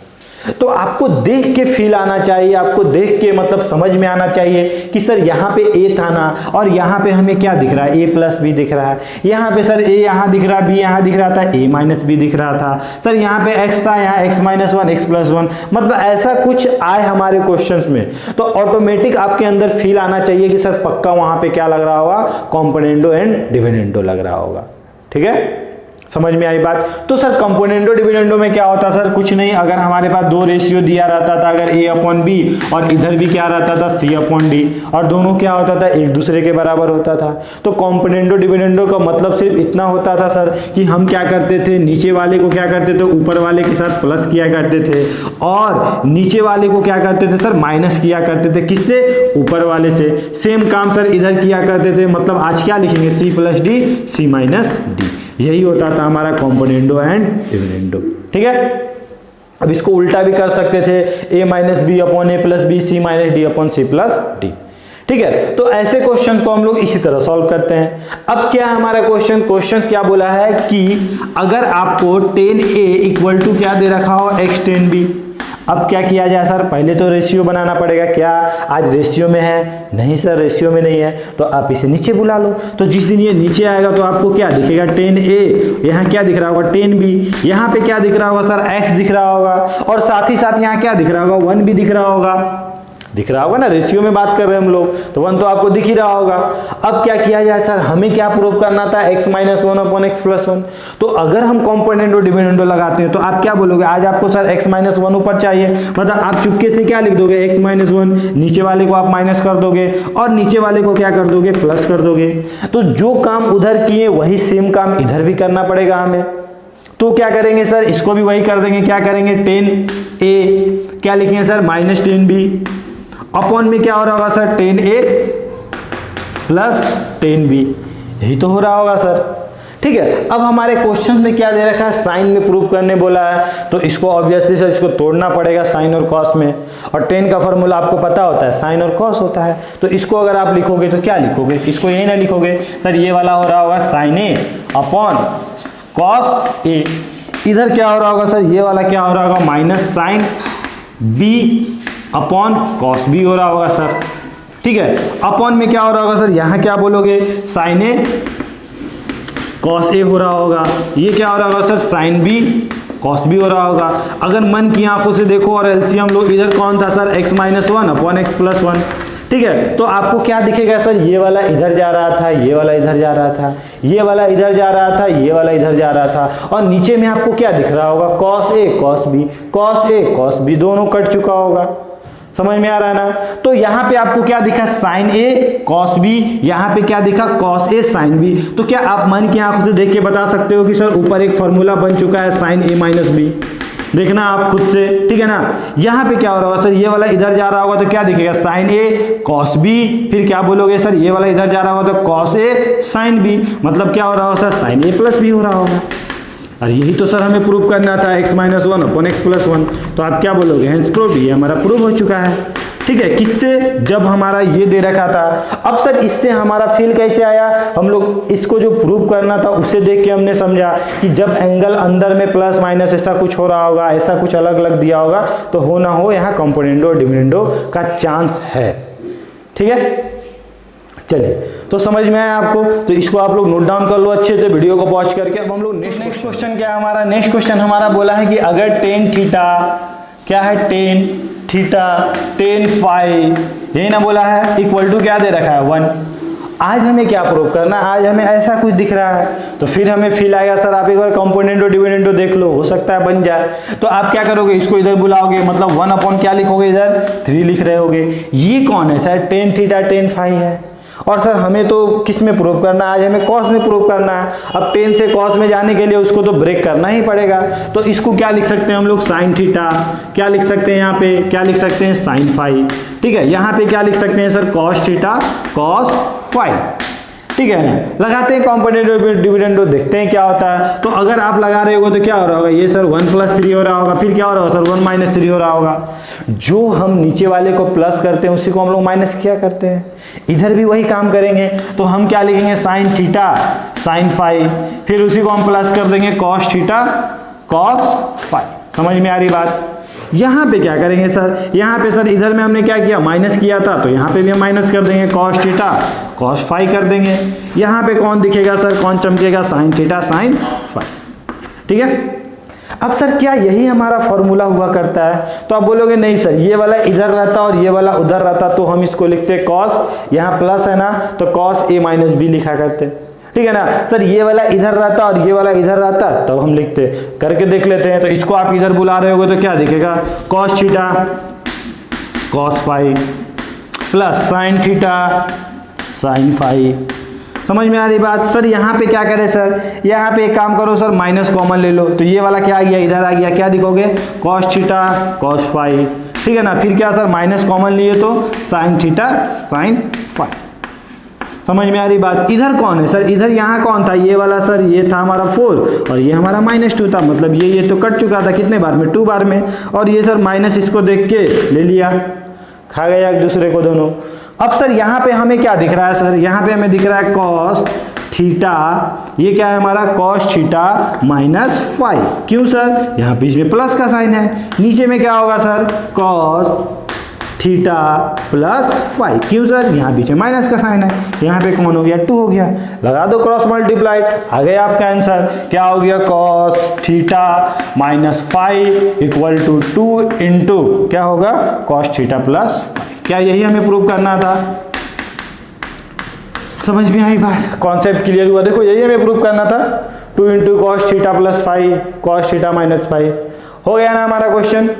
Speaker 1: तो आपको देख के फील आना चाहिए, आपको देख के मतलब समझ में आना चाहिए कि सर यहाँ पे ए था ना, और यहाँ पे हमें क्या दिख रहा है, ए प्लस बी दिख रहा है। यहाँ पे सर ए यहाँ दिख रहा, बी यहाँ दिख रहा था, ए माइनस बी दिख रहा था। सर यहाँ पे एक्स था, यहाँ x minus one, x plus one, मतलब ऐसा कुछ आए हमारे क्वेश्चंस में तो ऑटोमेटिक आपके अंदर फील आना चाहिए कि सर पक्का वहाँ पे क्या लग रहा होगा, कॉम्पोनेंटो एंड डिविडेंडो लग रहा होगा, ठीक है। समझ में आई बात। तो सर कंपोनेंटो डिविडेंडो में क्या होता सर, कुछ नहीं, अगर हमारे पास दो रेशियो दिया रहता था, अगर a/b और इधर भी क्या रहता था c/d, और दोनों क्या होता था, एक दूसरे के बराबर होता था। तो कंपोनेंटो डिविडेंडो का मतलब सिर्फ इतना होता था सर कि हम क्या करते थे, नीचे वाले को क्या करते थे, ऊपर वाले के साथ प्लस किया करते थे, और नीचे वाले को क्या करते थे सर, माइनस किया करते थे, किससे, ऊपर वाले से। सेम काम सर इधर किया करते थे, मतलब आज क्या लिखेंगे, c+d c-d, यही होता था हमारा कॉम्पोनेंटो एंड डिविडेंडो, ठीक है। अब इसको उल्टा भी कर सकते थे, a-b/a+b c-d/c+d, ठीक है। तो ऐसे क्वेश्चंस को हम लोग इसी तरह सॉल्व करते हैं। अब क्या हमारा क्वेश्चन क्या बोला है कि अगर आपको 10a इक्वल टू क्या दे रखा हो, x 10b। अब क्या किया जाए सर, पहले तो रेशियो बनाना पड़ेगा। क्या आज रेशियो में है, नहीं सर रेशियो में नहीं है, तो आप इसे नीचे बुला लो। तो जिस दिन ये नीचे आएगा तो आपको क्या दिखेगा, 10a, यहाँ क्या दिख रहा होगा, 10b, यहाँ पे क्या दिख रहा होगा सर, x दिख रहा होगा, और साथ ही साथ यहाँ क्या दिख रहा होगा, 1 भी दिख रहा होगा ना, रेशियो में बात कर रहे हैं हम लोग, तो 1 तो आपको दिख ही रहा होगा। अब क्या किया जाए सर, हमें क्या प्रूव करना था, x - 1/x+1। तो अगर हम कॉम्पोनेंटो डिविडेंडो लगाते हैं तो आप क्या बोलोगे, आज आपको सर x - 1 ऊपर चाहिए, मतलब आप चुपके से क्या लिख दोगे, x - 1, नीचे वाले को आप माइनस कर दोगे और नीचे वाले को क्या कर दोगे, प्लस कर दोगे। तो जो काम उधर किए वही सेम काम इधर भी करना पड़ेगा हमें। तो क्या करेंगे सर, इसको भी वही कर देंगे, क्या करेंगे, 10a क्या लिखेंगे सर, -10b, अपॉन में क्या हो रहा होगा सर, 10a प्लस 10b, यही तो हो रहा होगा सर, ठीक है। अब हमारे क्वेश्चन में क्या दे रखा है, साइन में प्रूव करने बोला है, तो इसको ऑब्वियसली सर इसको तोड़ना पड़ेगा साइन और कॉस में, और टेन का फॉर्मूला आपको पता होता है साइन और कॉस होता है, तो इसको अगर आप लिखोगे तो क्या लिखोगे, इसको यही ना लिखोगे सर, ये वाला हो रहा होगा sign A upon cos A, इधर क्या हो रहा होगा सर, ये वाला क्या हो रहा होगा minus sine B upon cos B हो रहा होगा सर, ठीक है। अपॉन में क्या हो रहा होगा सर, यहाँ क्या बोलोगे साइन ए कॉस ए हो रहा होगा, ये क्या हो रहा होगा sir sine B cos B हो रहा होगा। अगर मन की आंखों से देखो और एलसीएम लो, इधर कौन था sir x minus one upon x plus one, ठीक है। तो आपको क्या दिखेगा सर, ये वाला इधर जा रहा था, ये वाला इधर जा रहा था, ये वाला इधर जा रहा था, ये वाला इधर जा रहा था, और नीचे में आपको क्या दिख रहा होगा कॉस ए कॉस बी दोनों कट चुका होगा, समझ में आ रहा है ना। तो यहाँ पे आपको क्या दिखा साइन ए कॉस बी, यहाँ पे क्या दिखा कॉस ए साइन बी। तो क्या आप मन की आंखों से देख के बता सकते हो कि सर ऊपर एक फॉर्मूला बन चुका है साइन ए माइनस बी, देखना आप खुद से, ठीक है ना। यहाँ पे क्या हो रहा होगा सर, ये वाला इधर जा रहा होगा तो क्या दिखेगा साइन ए कॉस बी, फिर क्या बोलोगे सर ये वाला इधर जा रहा होगा तो कॉस ए साइन बी, मतलब क्या हो रहा होगा sir sign A plus B हो रहा होगा। और यही तो सर हमें प्रूव करना था x minus one upon x plus one, तो आप क्या बोलोगे हेंस प्रूव, ये हमारा प्रूव हो चुका है, ठीक है। किससे, जब हमारा ये दे रखा था। अब सर इससे हमारा फील कैसे आया, हम लोग इसको जो प्रूव करना था उससे देख के हमने समझा कि जब एंगल अंदर में प्लस माइनस ऐसा कुछ हो रहा होगा, ऐसा कुछ अलग अलग दिया होगा, तो हो ना हो यहाँ कंपोनेंडो और डिविडेंडो का चांस है, ठीक है। चलिए, तो समझ में आया आपको, तो इसको आप लोग नोट डाउन कर लो अच्छे से वीडियो को पॉज करके। अब हम लोग नेक्स्ट क्वेश्चन क्या है हमारा, नेक्स्ट क्वेश्चन हमारा बोला है कि अगर टेन थीटा, क्या है टेन थीटा टेन फाई, यही ना बोला है, इक्वल टू क्या दे रखा है 1। आज हमें क्या प्रूव करना, आज हमें ऐसा कुछ दिख रहा है, तो फिर हमें फील आएगा सर आप एक बार कंपोनेंटो डिविडेंडो देख लो, हो सकता है बन जाए। तो आप क्या करोगे, इसको इधर बुलाओगे, मतलब 1 अपॉन क्या लिखोगे, इधर 3 लिख रहे होगे। ये कौन है sir, tan theta tan phi है, और सर हमें तो किस में प्रूव करना है, आज हमें कॉस में प्रूव करना है। अब टेन से कॉस में जाने के लिए उसको तो ब्रेक करना ही पड़ेगा, तो इसको क्या लिख सकते हैं हम लोग साइन थीटा, क्या लिख सकते हैं यहाँ पे, क्या लिख सकते हैं साइन फाई, ठीक है। यहाँ पे क्या लिख सकते हैं sir cos theta cos phi, ठीक है ना। लगाते हैं कंपोनेंटो डिविडेंडो, देखते हैं क्या होता है। तो अगर आप लगा रहे हो तो क्या हो रहा होगा, ये सर 1 प्लस 3 हो रहा होगा, फिर क्या हो रहा होगा सर 1 माइनस 3 हो रहा होगा। जो हम नीचे वाले को प्लस करते हैं उसी को हम लोग माइनस किया करते हैं, इधर भी वही काम करेंगे। तो हम क्या लिखेंगे साइन थीटा साइन फाई, फिर उसी को हम प्लस कर देंगे कॉस थीटा कॉस फाई, समझ में आ रही बात। यहाँ पे क्या करेंगे सर, यहाँ पे सर इधर में हमने क्या किया माइनस किया था, तो यहाँ पे भी हम माइनस कर देंगे कॉस थीटा कॉस फाई कर देंगे। यहाँ पे कौन दिखेगा सर, कौन चमकेगा, साइन थीटा साइन फाई, ठीक है। अब सर क्या यही हमारा फॉर्मूला हुआ करता है, तो आप बोलोगे नहीं सर ये वाला इधर रहता और ये वाला उधर रहता, तो हम इसको लिखते कॉस, यहाँ प्लस है ना तो कॉस ए माइनस बी लिखा करते, ठीक है ना। सर ये वाला इधर रहता और ये वाला इधर रहता, तो हम लिखते, करके देख लेते हैं। तो इसको आप इधर बुला रहे होगे तो क्या दिखेगा cos theta cos phi plus sine theta sine phi, समझ में आ रही बात। सर यहाँ पे क्या करें सर, यहाँ पे एक काम करो सर माइनस कॉमन ले लो, तो ये वाला क्या आ गया इधर आ गया, क्या दिखोगे कॉस थीटा कॉस फाई, ठीक है ना। फिर क्या सर माइनस कॉमन लिए तो साइन थीटा साइन फाई, समझ में आ रही बात। इधर कौन है सर, इधर यहाँ कौन था, ये वाला सर ये था हमारा 4 और ये हमारा -2 था, मतलब ये तो कट चुका था कितने बार में 2 बार में, और ये सर माइनस इसको देख के ले लिया, खा गया एक दूसरे को दोनों। अब सर यहाँ पे हमें क्या दिख रहा है सर, यहाँ पे हमें दिख रहा है कॉस थीटा, ये क्या है हमारा कॉस थीटा माइनस फाई, क्यों सर यहाँ बीच में प्लस का साइन है, नीचे में क्या होगा sir cos theta plus phi, क्यों सर यहाँ बीच में माइनस का साइन है, यहाँ पे कौन हो गया 2 हो गया, लगा दो क्रॉस मल्टीप्लाइड, आ गया आपका आंसर, क्या हो गया cos theta minus phi equal to 2 into क्या होगा कॉस थीटा प्लस फाई। क्या यही हमें प्रूव करना था, समझ में आई बात, कॉन्सेप्ट क्लियर हुआ। देखो यही हमें प्रूव करना था, 2 into cos theta plus phi cos theta minus phi, हो गया ना हमारा क्वेश्चन।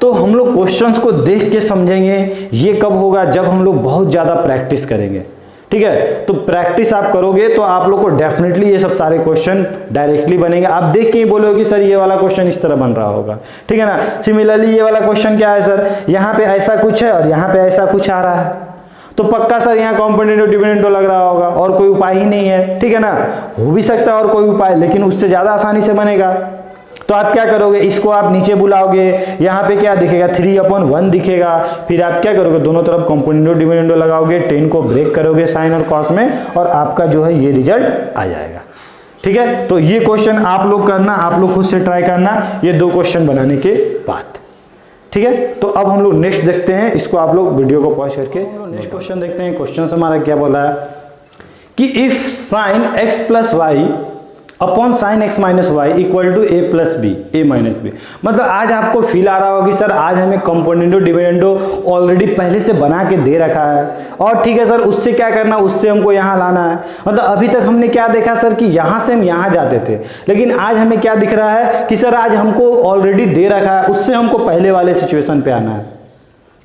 Speaker 1: तो हम लोग क्वेश्चंस को देख के समझेंगे, ये कब होगा जब हम लोग बहुत ज़्यादा प्रैक्टिस करेंगे, ठीक है। तो प्रैक्टिस आप करोगे तो आप लोग को डेफिनेटली ये सब सारे क्वेश्चन डायरेक्टली बनेंगे, आप देख के ही बोलोगे कि सर ये वाला क्वेश्चन इस तरह बन रहा होगा, ठीक है ना। सिमिलरली ये वाला क्वेश्चन क्या है सर, यहाँ पे ऐसा कुछ है और यहाँ पे ऐसा कुछ आ रहा है, तो पक्का सर यहाँ कॉम्पोनेंटो डिविडेंडो लग रहा होगा और कोई उपाय ही नहीं है, ठीक है ना। हो भी सकता है और कोई उपाय, लेकिन उससे ज्यादा आसानी से बनेगा। तो आप क्या करोगे, इसको आप नीचे बुलाओगे, यहाँ पे क्या दिखेगा 3/1 दिखेगा, फिर आप क्या करोगे दोनों तरफ कॉम्पोनेंटो डिविडेंडो लगाओगे, 10 को ब्रेक करोगे साइन और कॉस में, और आपका जो है ये रिजल्ट आ जाएगा। ठीक है, तो ये क्वेश्चन आप लोग करना, आप लोग खुद से ट्राई करना ये 2 क्वेश्चन बनाने के बाद। ठीक है, तो अब हम लोग नेक्स्ट देखते हैं, इसको आप लोग वीडियो को पॉज करके नेक्स्ट क्वेश्चन देखते हैं। क्वेश्चन हमारा क्या बोला है कि if sine x plus y upon sine x minus y equal to a plus B a minus B. मतलब आज आपको फील आ रहा होगा कि सर आज हमें कंपोनेंटो डिविडेंडो ऑलरेडी पहले से बना के दे रखा है, और ठीक है सर उससे क्या करना, उससे हमको यहाँ लाना है। मतलब अभी तक हमने क्या देखा सर कि यहाँ से हम यहाँ जाते थे, लेकिन आज हमें क्या दिख रहा है कि सर आज हमको ऑलरेडी दे रखा है, उससे हमको पहले वाले सिचुएशन पे आना है।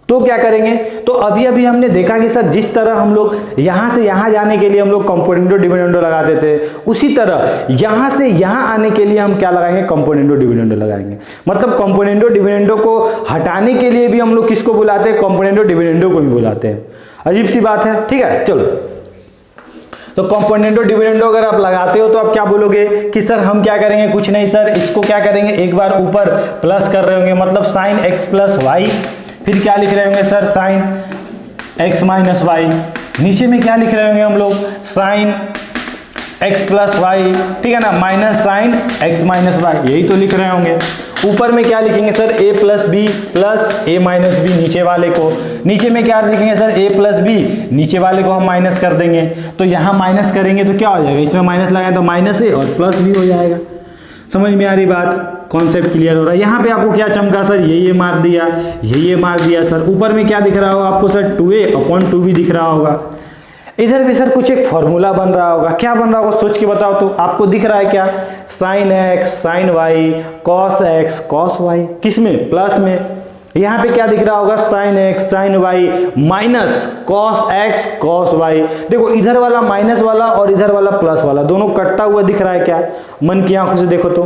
Speaker 1: तो क्या करेंगे, तो अभी अभी हमने देखा कि सर जिस तरह हम लोग यहाँ से यहाँ जाने के लिए हम लोग कंपोनेंटो डिविडेंडो लगाते थे, उसी तरह यहाँ से यहाँ आने के लिए हम क्या लगाएंगे, कंपोनेंटो डिविडेंडो लगाएंगे। मतलब कंपोनेंटो डिविडेंडो को हटाने के लिए भी हम लोग किसको बुलाते हैं, कंपोनेंटो डिविडेंडो को ही बुलाते हैं। अजीब सी बात है, ठीक है। चलो, तो कंपोनेंटो डिविडेंडो अगर आप लगाते हो तो आप क्या बोलोगे कि सर हम क्या करेंगे, कुछ नहीं सर, इसको क्या करेंगे, एक बार ऊपर प्लस कर रहे होंगे, मतलब साइन x प्लस वाई, फिर क्या लिख रहे होंगे sir sine x minus y, नीचे में क्या लिख रहे होंगे हम लोग साइन x प्लस वाई, ठीक है ना, minus sine x minus y, यही तो लिख रहे होंगे। ऊपर में क्या लिखेंगे sir a plus B plus a minus B, नीचे वाले को, नीचे में क्या लिखेंगे सर a प्लस बी, नीचे वाले को हम माइनस कर देंगे। तो यहाँ माइनस करेंगे तो क्या हो जाएगा, इसमें माइनस लगाए तो माइनस a और प्लस बी हो जाएगा। समझ में आ रही बात, कॉन्सेप्ट क्लियर हो रहा है। यहाँ पे आपको क्या चमका सर, ये मार दिया, ये मार दिया सर। ऊपर में क्या दिख रहा होगा आपको सर 2a/2 भी दिख रहा होगा। इधर भी सर कुछ एक फॉर्मूला बन रहा होगा, क्या बन रहा होगा सोच के बताओ तो। आपको दिख रहा है क्या, sine x sine y cos x cos y, किस में, प्लस में। यहाँ पे क्या दिख रहा होगा, sine x sine y minus cos x cos y। देखो इधर वाला माइनस वाला और इधर वाला प्लस वाला दोनों कटता हुआ दिख रहा है क्या, मन की आंखों से देखो तो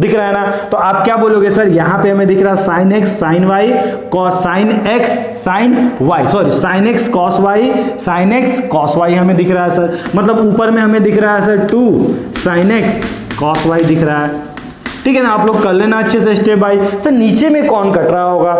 Speaker 1: दिख रहा है ना। तो आप क्या बोलोगे सर, यहाँ पे हमें दिख रहा है sine x sine y cos sine x sine y, sorry sine x cos y sine x cos y हमें दिख रहा है सर। मतलब ऊपर में हमें दिख रहा है sir 2 sine x cos y दिख रहा है, ठीक है ना। आप लोग कर लेना अच्छे से स्टेप बाय। सर नीचे में कौन कट रहा होगा,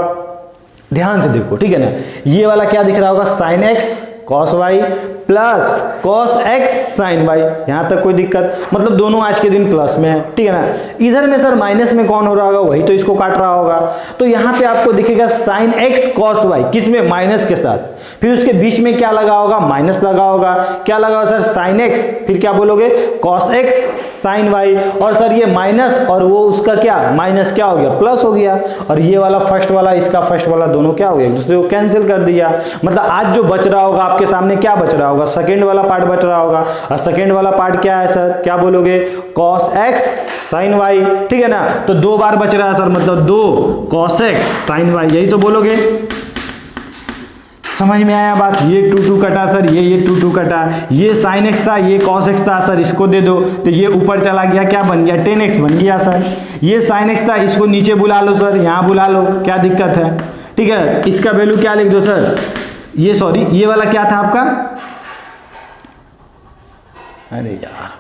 Speaker 1: ध्यान से देखो, ठीक है ना। ये वाला क्या दिख रहा होगा, sine x cos y plus cos x sine y, यहां तक कोई दिक्कत, मतलब दोनों आज के दिन प्लस में है, ठीक है ना। इधर में सर माइनस में कौन हो रहा होगा, वही तो इसको काट रहा होगा। तो यहाँ पे आपको दिखेगा साइन x कॉस y, किस में, माइनस के साथ, फिर उसके बीच में क्या लगा होगा, माइनस लगा होगा। क्या लगा होगा सर, साइन x, फिर क्या बोलोगे कॉस x साइन y, और सर ये माइनस और वो उसका क्या, माइनस क्या हो गया, प्लस हो गया। और ये वाला फर्स्ट वाला इसका फर्स्ट वाला दोनों क्या हो गया, एक दूसरे को कैंसिल कर दिया। मतलब आज जो बच रहा होगा आपके सामने, क्या बच रहा होगा, सेकंड वाला पार्ट बच रहा होगा। और सेकंड वाला पार्ट क्या है सर, क्या बोलोगे, कॉस x साइन y, ठीक है ना। तो 2 बार बच रहा है सर, मतलब 2 कॉस x साइन y, यही तो बोलोगे। समझ में आया बात, ये 2 कटा सर, ये 2 कटा, ये साइन x था, ये कॉस x था सर, इसको दे दो तो ये ऊपर चला गया, क्या बन गया, 10x बन गया सर। ये साइन x था, इसको नीचे बुला लो सर, यहाँ बुला लो, क्या दिक्कत है, ठीक है। इसका वैल्यू क्या लिख दो सर, ये सॉरी ये वाला क्या था आपका, अरे यार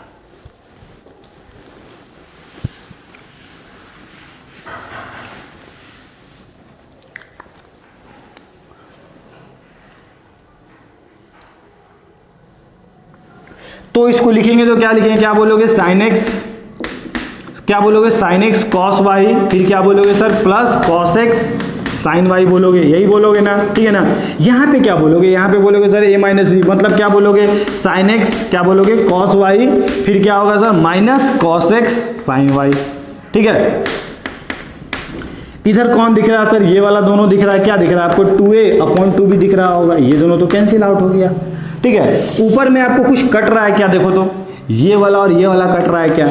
Speaker 1: तो इसको लिखेंगे तो क्या लिखेंगे, क्या बोलोगे साइन x, क्या बोलोगे साइन x कॉस y, फिर क्या बोलोगे sir plus cos x sine y बोलोगे, यही बोलोगे ना, ठीक है ना। यहाँ पे क्या बोलोगे, यहाँ पे बोलोगे सर a माइनस बी, मतलब क्या बोलोगे साइन x, क्या बोलोगे कॉस y, फिर क्या होगा sir minus cos x sine y, ठीक है। इधर कौन दिख रहा है सर, ये वाला दोनों दिख रहा है, क्या दिख रहा है आपको 2a/2 भी दिख रहा होगा, ये दोनों तो कैंसिल आउट हो गया, ठीक है। ऊपर में आपको कुछ कट रहा है क्या, देखो तो ये वाला और ये वाला कट रहा है क्या।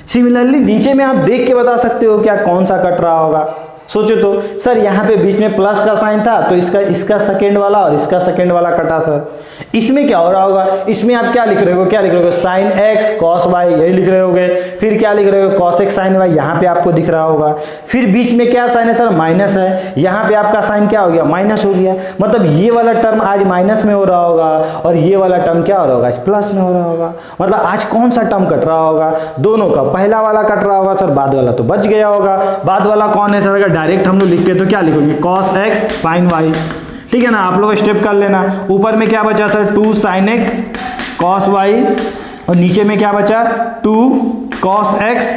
Speaker 1: सिमिलरली नीचे में आप देख के बता सकते हो क्या कौन सा कट रहा होगा, सोचो तो सर यहाँ पे बीच में प्लस का साइन था तो इसका सेकेंड वाला और इसका सेकेंड वाला कटा सर। इसमें क्या हो रहा होगा, इसमें आप क्या लिख रहे हो, क्या लिख रहे हो, साइन एक्स कॉस वाई यही लिख रहे होगे। फिर क्या लिख रहे हो, कॉस एक्स साइन वाई, यहाँ पे आपको दिख रहा होगा। फिर बीच में क्या साइन है सर, माइनस है, यहाँ पे आपका साइन क्या हो गया, माइनस हो गया। मतलब ये वाला टर्म आज माइनस में हो रहा होगा और ये वाला टर्म क्या हो रहा होगा, प्लस में हो रहा होगा। मतलब आज कौन सा टर्म कट रहा होगा, दोनों का, पहला वाला कट रहा होगा सर, बाद वाला तो बच गया होगा। बाद वाला कौन है सर, अगर डायरेक्ट हम लोग लिखते तो क्या लिखोगे, कॉस एक्स साइन वाई, ठीक है ना। आप लोग स्टेप कर लेना। ऊपर में क्या बचा sir, 2 sine x cos y और नीचे में क्या बचा, 2 कॉस एक्स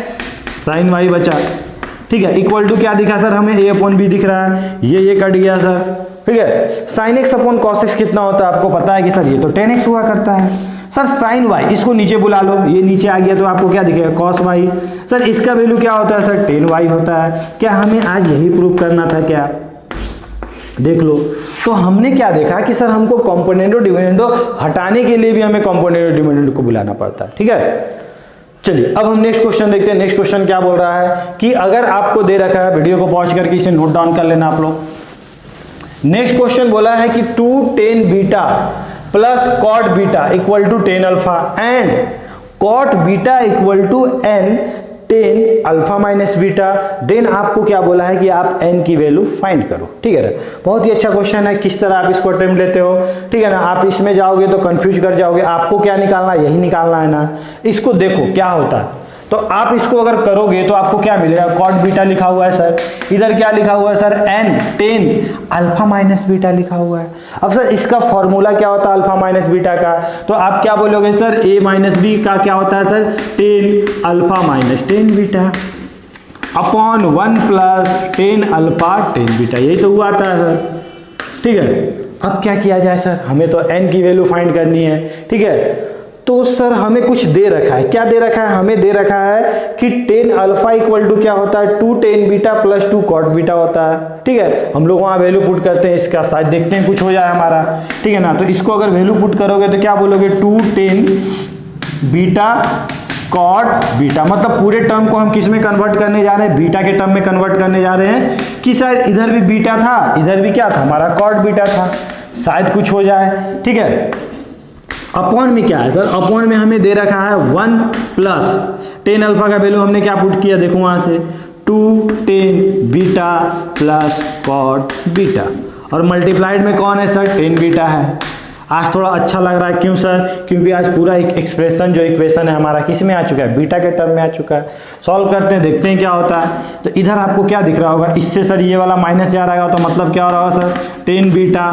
Speaker 1: साइन वाई बचा, ठीक है। इक्वल टू क्या दिखा सर हमें, a अपॉन b दिख रहा है, ये कट गया सर, ठीक है। Sine x upon cos x कितना होता है आपको पता है कि सर ये तो 10x हुआ करता है सर। साइन वाई इसको नीचे बुला लो, ये नीचे आ गया तो आपको क्या दिखेगा, कॉस वाई। सर इसका वैल्यू क्या होता है सर, 10y होता है। क्या हमें आज यही प्रूव करना था क्या, देख लो। तो हमने क्या देखा कि सर हमको कंपोनेंटो डिविडेंडो हटाने के लिए भी हमें कंपोनेंटो डिविडेंडो को बुलाना पड़ता है, ठीक है। चलिए अब हम नेक्स्ट क्वेश्चन देखते हैं। नेक्स्ट क्वेश्चन क्या बोल रहा है कि अगर आपको दे रखा है, वीडियो को पॉज करके इसे नोट डाउन कर लेना आप लोग। नेक्स्ट क्वेश्चन बोला है कि 2 tan beta plus cot beta equal to tan alpha and cot beta equal to n tan alpha minus beta. Then आपको क्या बोला है कि आप n की वैल्यू फाइंड करो, ठीक है ना। बहुत ही अच्छा क्वेश्चन है, किस तरह आप इसको अटेम्प्ट लेते हो, ठीक है ना। आप इसमें जाओगे तो कंफ्यूज कर जाओगे, आपको क्या निकालना है, यही निकालना है ना। इसको देखो क्या होता है, तो आप इसको अगर करोगे तो आपको क्या मिलेगा, कॉट बीटा लिखा हुआ है सर, इधर क्या लिखा हुआ है sir, n tan alpha minus beta लिखा हुआ है। अब सर इसका फॉर्मूला क्या होता है अल्फा माइनस बीटा का, तो आप क्या बोलोगे सर, a माइनस बी का क्या होता है sir, tan alpha minus tan beta upon 1 plus tan alpha tan beta, यही तो हुआ था सर, ठीक है। अब क्या किया जाए सर, हमें तो n की वैल्यू फाइंड करनी है, ठीक है। तो सर हमें कुछ दे रखा है, क्या दे रखा है, हमें दे रखा है कि tan अल्फा इक्वल टू क्या होता है, 2 tan beta plus 2 cot beta होता है, ठीक है। हम लोग वहाँ वैल्यू पुट करते हैं इसका, शायद देखते हैं कुछ हो जाए हमारा, ठीक है ना। तो इसको अगर वैल्यू पुट करोगे तो क्या बोलोगे, 2 tan बीटा cot बीटा। मतलब पूरे टर्म को हम किस में कन्वर्ट करने जा रहे हैं, बीटा के टर्म में कन्वर्ट करने जा रहे हैं कि शायद इधर भी बीटा था, इधर भी क्या था हमारा cot बीटा था, शायद कुछ हो जाए, ठीक है। अपॉन में क्या है सर, अपॉन में हमें दे रखा है 1 प्लस tan अल्फा का वैल्यू हमने क्या पुट किया, देखो वहां से 2 tan beta plus cot beta और मल्टीप्लाइड में कौन है सर, tan बीटा है। आज थोड़ा अच्छा लग रहा है, क्यों सर, क्योंकि आज पूरा एक एक्सप्रेशन जो इक्वेशन है हमारा किस में आ चुका है, बीटा के टर्म में आ चुका है। सॉल्व करते हैं, देखते हैं क्या होता है। तो इधर आपको क्या दिख रहा होगा, इससे सर ये वाला माइनस जा रहा होगा तो मतलब क्या हो रहा होगा सर, tan बीटा,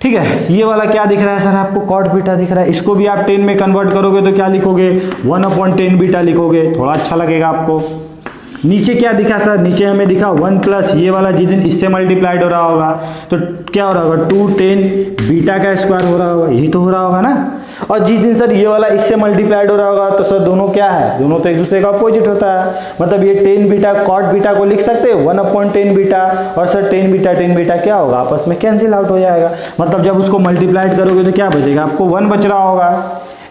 Speaker 1: ठीक है। ये वाला क्या दिख रहा है सर आपको, cot बीटा दिख रहा है। इसको भी आप 10 में कन्वर्ट करोगे तो क्या लिखोगे, 1/10 बीटा लिखोगे, थोड़ा अच्छा लगेगा आपको। नीचे क्या दिखा सर, नीचे हमें दिखा 1 प्लस ये वाला जिस दिन इससे मल्टीप्लाइड हो रहा होगा तो क्या हो रहा होगा, 2 tan बीटा का स्क्वायर हो रहा होगा, यही तो हो रहा होगा ना। और जिस दिन सर ये वाला इससे मल्टीप्लाइड हो रहा होगा तो सर दोनों क्या है, दोनों तो एक दूसरे का अपोजिट होता है। मतलब ये tan बीटा cot बीटा को लिख सकते हैं 1/10 बीटा और सर tan बीटा क्या होगा, आपस में कैंसिल आउट हो जाएगा। मतलब जब उसको मल्टीप्लाइड करोगे तो क्या बचेगा, आपको 1 बच रहा होगा,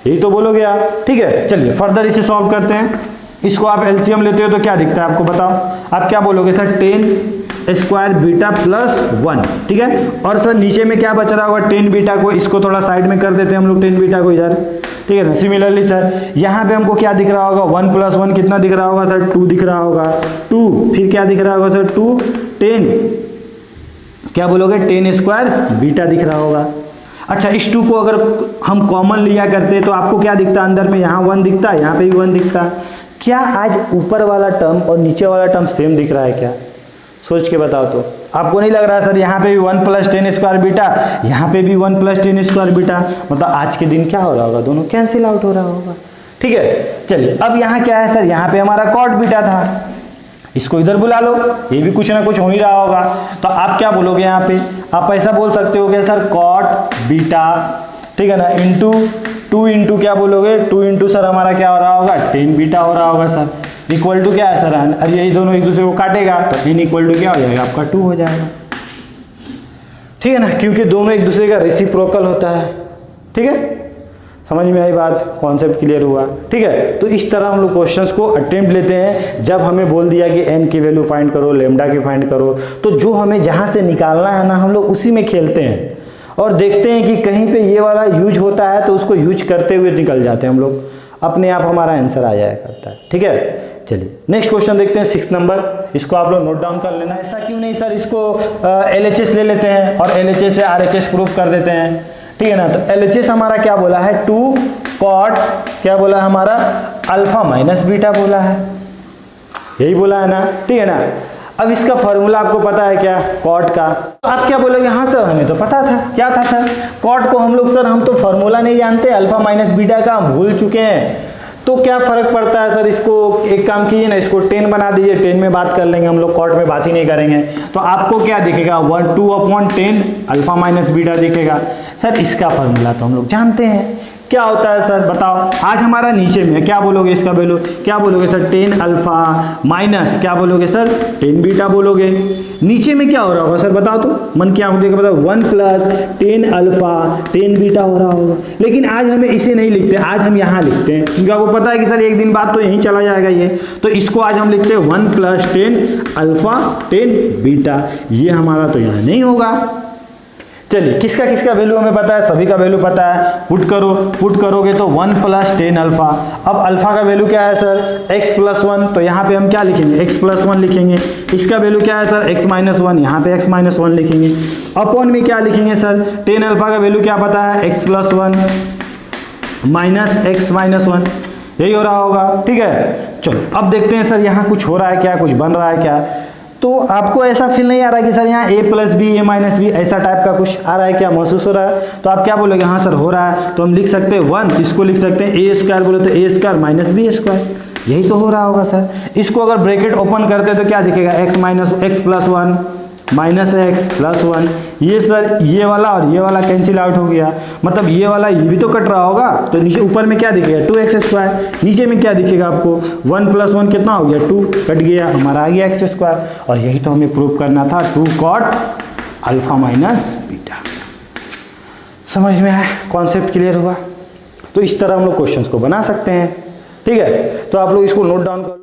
Speaker 1: यही तो बोलोगे आप, ठीक है। चलिए फर्दर इसे सॉल्व करते हैं। इसको आप एलसीएम लेते हो तो क्या दिखता है आपको बताओ, आप क्या बोलोगे sir, tan square beta plus 1, ठीक है। और सर नीचे में क्या बच रहा होगा, tan बीटा को, इसको थोड़ा साइड में कर देते हैं हम लोग, tan बीटा को इधर, ठीक है ना। सिमिलरली सर यहाँ पे हमको क्या दिख रहा होगा, 1 प्लस 1 कितना दिख रहा होगा सर, 2 दिख रहा होगा, 2 फिर क्या दिख रहा होगा सर, 2 tan क्या बोलोगे, tan स्क्वायर बीटा दिख रहा होगा। अच्छा इस 2 को अगर हम कॉमन लिया करते तो आपको क्या दिखता, अंदर में यहाँ 1 दिखता, यहाँ पे भी 1 दिखता। क्या आज ऊपर वाला टर्म और नीचे वाला टर्म सेम दिख रहा है क्या, सोच के बताओ तो। आपको नहीं लग रहा है सर, यहाँ पे भी 1 प्लस tan स्क्वायर बीटा, यहाँ पे भी 1 प्लस tan स्क्वायर बीटा, मतलब आज के दिन क्या हो रहा होगा, दोनों कैंसिल आउट हो रहा होगा, ठीक है। चलिए अब यहाँ क्या है सर, यहाँ पे हमारा cot बीटा था, इसको इधर बुला लो, ये भी कुछ ना कुछ हो ही रहा होगा। तो आप क्या बोलोगे यहाँ पे, आप ऐसा बोल सकते हो कि सर cot बीटा, ठीक है ना, इंटू 2 इंटू क्या बोलोगे, 2 इंटू सर हमारा क्या हो रहा होगा, tan बीटा हो रहा होगा सर, इक्वल टू क्या है सर, अरे यही दोनों एक दूसरे को काटेगा तो n इक्वल टू क्या हो जाएगा आपका 2 हो जाएगा, ठीक है ना, क्योंकि दोनों एक दूसरे का रेसिप्रोकल होता है, ठीक है। समझ में आई बात, कॉन्सेप्ट क्लियर हुआ। ठीक है, तो इस तरह हम लोग क्वेश्चंस को अटेम्प्ट लेते हैं। जब हमें बोल दिया कि n की वैल्यू फाइंड करो, लेमडा की फाइंड करो, तो जो हमें जहाँ से निकालना है ना, हम लोग उसी में खेलते हैं और देखते हैं कि कहीं पे ये वाला यूज होता है तो उसको यूज करते हुए निकल जाते हैं हम लोग, अपने आप हमारा आंसर आ जाया करता है। ठीक है, चलिए नेक्स्ट क्वेश्चन देखते हैं 6 नंबर। इसको आप लोग नोट डाउन कर लेना। ऐसा क्यों नहीं सर, इसको LHS ले लेते हैं और LHS से RHS प्रूव कर देते हैं। ठीक है ना, तो LHS हमारा क्या बोला है, 2 cot क्या बोला है हमारा, अल्फा माइनस बीटा बोला है, यही बोला है ना। ठीक है ना, अब इसका फॉर्मूला आपको पता है क्या, कॉट का। तो आप क्या बोलोगे, हाँ सर हमें तो पता था। क्या था सर, कॉट को हम लोग सर हम तो फॉर्मूला नहीं जानते, अल्फा माइनस बीटा का हम भूल चुके हैं। तो क्या फर्क पड़ता है सर, इसको एक काम कीजिए ना, इसको 10 बना दीजिए, 10 में बात कर लेंगे हम लोग, कॉट में बात ही नहीं करेंगे। तो आपको क्या दिखेगा, 2/10 अल्फा माइनस बीटा दिखेगा। सर इसका फॉर्मूला तो हम लोग जानते हैं, क्या होता है सर बताओ। आज हमारा नीचे में क्या बोलोगे, इसका वैल्यू क्या बोलोगे सर, 10 अल्फा माइनस क्या बोलोगे सर, 10 बीटा बोलोगे। नीचे में क्या हो रहा होगा सर बताओ, तो मन की आंखों देखकर बताओ, 1 + 10 अल्फा 10 बीटा हो रहा होगा। लेकिन आज हमें इसे नहीं लिखते, आज हम यहाँ लिखते हैं, क्योंकि आपको पता है कि सर एक दिन बाद तो यहीं चला जाएगा ये। तो इसको आज हम लिखते हैं 1 + 10 अल्फा 10 बीटा। ये हमारा तो यहाँ नहीं होगा। चलिए किसका किसका वैल्यू हमें पता है, सभी का वैल्यू पता है। पुट करो, पुट करोगे तो 1 + 10 अल्फा। अब अल्फा का वैल्यू क्या है सर, x + 1, तो यहाँ पे हम क्या लिखेंगे, x + 1 लिखेंगे। इसका वैल्यू क्या है सर, x - 1, यहाँ पे x - 1 लिखेंगे। अपॉन में क्या लिखेंगे सर, 10 अल्फा का वैल्यू क्या पता है, x + 1 - x - 1, यही हो रहा होगा। ठीक है, चलो अब देखते हैं सर यहाँ कुछ हो रहा है क्या, कुछ बन रहा है क्या। तो आपको ऐसा फील नहीं आ रहा है कि सर यहाँ a + b a - b ऐसा टाइप का कुछ आ रहा है क्या, महसूस हो रहा है। तो आप क्या बोलोगे, हाँ सर हो रहा है। तो हम लिख सकते हैं 1, इसको लिख सकते हैं a² बोले तो a² - b², यही तो हो रहा होगा सर। इसको अगर ब्रैकेट ओपन करते तो क्या दिखेगा, x + 1 -x + 1। ये सर ये वाला और ये वाला कैंसिल आउट हो गया, मतलब ये वाला ये भी तो कट रहा होगा। तो नीचे ऊपर में क्या दिखेगा, 2x², नीचे में क्या दिखेगा आपको, 1 + 1 कितना हो गया, 2 कट गया, हमारा आ गया x²। और यही तो हमें प्रूव करना था, 2 cot अल्फा माइनस बीटा। समझ में आया, कॉन्सेप्ट क्लियर हुआ। तो इस तरह हम लोग क्वेश्चंस को बना सकते हैं। ठीक है, तो आप लोग इसको नोट डाउन कर लो।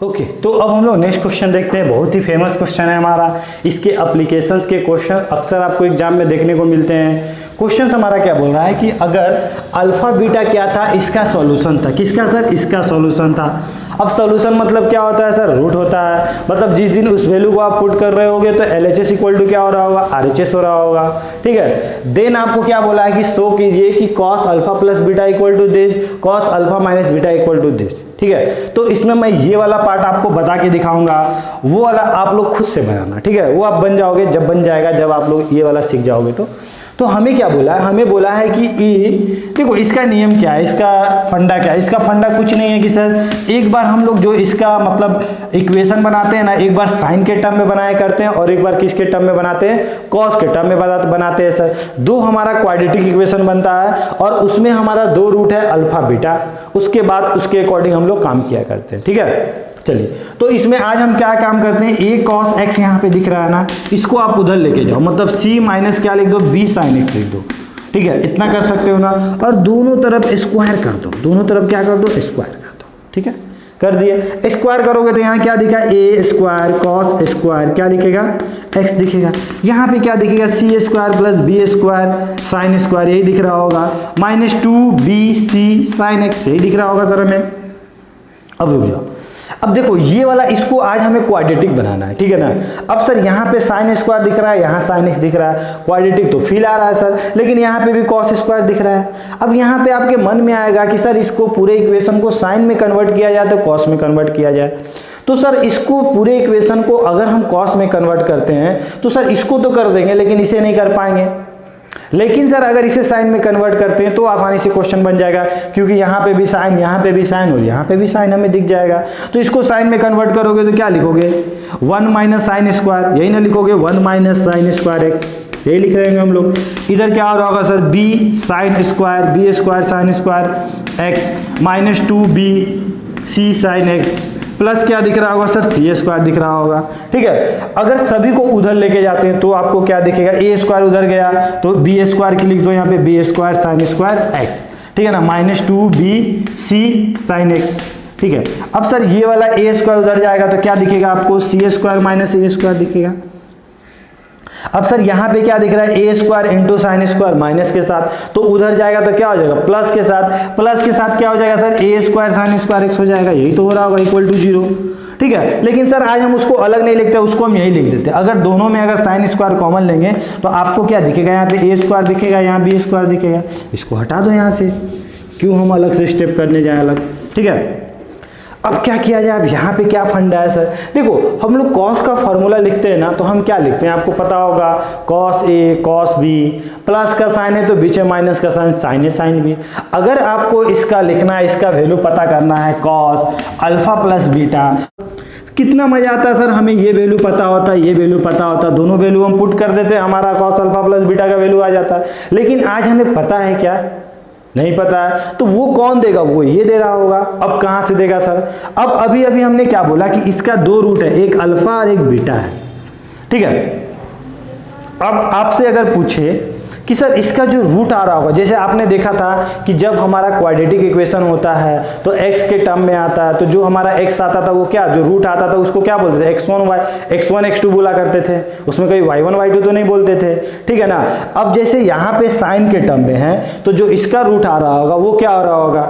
Speaker 1: ओके, तो अब हम लोग नेक्स्ट क्वेश्चन देखते हैं। बहुत ही फेमस क्वेश्चन है हमारा, इसके एप्लीकेशंस के क्वेश्चन अक्सर आपको एग्जाम में देखने को मिलते हैं। क्वेश्चन हमारा क्या बोल रहा है कि अगर अल्फा बीटा क्या था, इसका सॉल्यूशन था। किसका सर, इसका सॉल्यूशन था। अब सॉल्यूशन मतलब क्या होता है सर, रूट होता है। मतलब जिस दिन उस वैल्यू को आप पुट कर रहे होगे तो LHS = क्या हो रहा होगा, RHS हो रहा होगा। ठीक है, देन आपको क्या बोला है कि शो कीजिए कि cos alpha + beta = this, cos alpha minus beta = this. ठीक है, तो इसमें मैं ये वाला पार्ट आपको बता के दिखाऊंगा, वो वाला आप लोग खुद से बनाना। ठीक है, वो आप बन जाओगे जब बन जाएगा, जब आप लोग ये वाला सीख जाओगे। तो हमें क्या बोला है, हमें बोला है कि देखो इसका नियम क्या है, इसका फंडा क्या है। इसका फंडा कुछ नहीं है कि सर एक बार हम लोग जो इसका मतलब इक्वेशन बनाते हैं ना, एक बार साइन के टर्म में बनाया करते हैं और एक बार किसके टर्म में बनाते हैं, कॉस के टर्म में बनाते हैं सर। दो हमारा क्वाड्रेटिक इक्वेशन बनता है और उसमें हमारा 2 रूट है अल्फा बीटा, उसके बाद उसके अकॉर्डिंग हम लोग काम किया करते हैं। ठीक है, चलिए तो इसमें आज हम क्या काम करते हैं, a cos x यहाँ पे दिख रहा है ना, इसको आप उधर लेके जाओ, मतलब c माइनस क्या लिख दो, b sin x लिख दो। ठीक है, इतना कर सकते हो ना, और दोनों तरफ स्क्वायर कर दो, दोनों तरफ क्या कर दो, स्क्वायर कर दो। ठीक है, कर दिए। स्क्वायर करोगे तो यहाँ क्या दिखा, a² cos स्क्वायर क्या दिखेगा, x दिखेगा। यहाँ पे क्या दिखेगा, c² + b² sin स्क्वायर, यही दिख रहा होगा, -2bc sin x, यही दिख रहा होगा सर हमें। अब रुक जाओ, अब देखो ये वाला इसको आज हमें क्वाड्रेटिक बनाना है। ठीक है ना। अब सर यहाँ पे साइन स्क्वायर दिख रहा है, यहाँ साइन एक्स दिख रहा है, क्वाड्रेटिक तो फील आ रहा है सर, लेकिन यहाँ पे भी कॉस स्क्वायर दिख रहा है। अब यहाँ पे आपके मन में आएगा कि सर इसको पूरे इक्वेशन को साइन में कन्वर्ट किया जाए तो कॉस में कन्वर्ट किया जाए। तो सर इसको पूरे इक्वेशन को अगर हम कॉस में कन्वर्ट करते हैं तो सर इसको तो कर देंगे लेकिन इसे नहीं कर पाएंगे। लेकिन सर अगर इसे साइन में कन्वर्ट करते हैं तो आसानी से क्वेश्चन बन जाएगा, क्योंकि यहाँ पे भी साइन, यहाँ पे भी साइन और यहाँ पे भी साइन हमें दिख जाएगा। तो इसको साइन में कन्वर्ट करोगे तो क्या लिखोगे, 1 - sin स्क्वायर, यही ना लिखोगे, 1 - sin स्क्वायर x, यही लिख रहे हैं हम लोग। इधर क्या हो रहा होगा sir, b sin square, b² sin square x -2bc sin x plus क्या दिख रहा होगा सर, c² दिख रहा होगा। ठीक है, अगर सभी को उधर लेके जाते हैं तो आपको क्या दिखेगा, a² उधर गया तो b² की लिख दो यहाँ पे, b² sin स्क्वायर x, ठीक है ना, -2bc sin x, ठीक है। अब सर ये वाला a स्क्वायर उधर जाएगा तो क्या दिखेगा आपको, c square minus a square दिखेगा। अब सर यहाँ पे क्या दिख रहा है, a square into sine square minus के साथ, तो उधर जाएगा तो क्या हो जाएगा, प्लस के साथ, प्लस के साथ क्या हो जाएगा sir, a square sine square x हो जाएगा, यही तो हो रहा होगा, इक्वल टू 0, ठीक है। लेकिन सर आज हम उसको अलग नहीं लिखते, उसको हम यही लिख देते। अगर दोनों में अगर साइन स्क्वायर कॉमन लेंगे तो आपको क्या दिखेगा, यहाँ पे a स्क्वायर दिखेगा, यहाँ b स्क्वायर दिखेगा, इसको हटा दो यहाँ से, क्यों हम अलग से स्टेप करने जाए अलग, ठीक है। अब क्या किया जाए, अब यहाँ पे क्या फंडा है सर, देखो हम लोग कॉस का फॉर्मूला लिखते हैं ना, तो हम क्या लिखते हैं आपको पता होगा, कॉस ए कॉस बी, प्लस का साइन है तो बीच में माइनस का साइन, साइन है साइन बी। अगर आपको इसका लिखना है, इसका वैल्यू पता करना है, कॉस अल्फा प्लस बीटा, कितना मजा आता है सर, हमें ये वैल्यू पता होता है, ये वैल्यू पता होता है, दोनों वैल्यू हम पुट कर देते हैं, हमारा कॉस अल्फा प्लस बीटा का वैल्यू आ जाता है। लेकिन आज हमें पता है क्या, नहीं पता है, तो वो कौन देगा, वो ये दे रहा होगा। अब कहां से देगा सर, अब अभी अभी हमने क्या बोला कि इसका दो रूट है, एक अल्फा और एक बीटा है, ठीक है। अब आपसे अगर पूछे कि सर इसका जो रूट आ रहा होगा, जैसे आपने देखा था कि जब हमारा क्वाड्रेटिक इक्वेशन होता है तो x के टर्म में आता है, तो जो हमारा x आता था वो क्या, जो रूट आता था उसको क्या बोलते थे, x1 x2 बोला करते थे, उसमें कोई y1 y2 तो नहीं बोलते थे, ठीक है ना। अब जैसे यहाँ पे साइन के टर्म में है, तो जो इसका रूट आ रहा होगा वो क्या हो रहा होगा,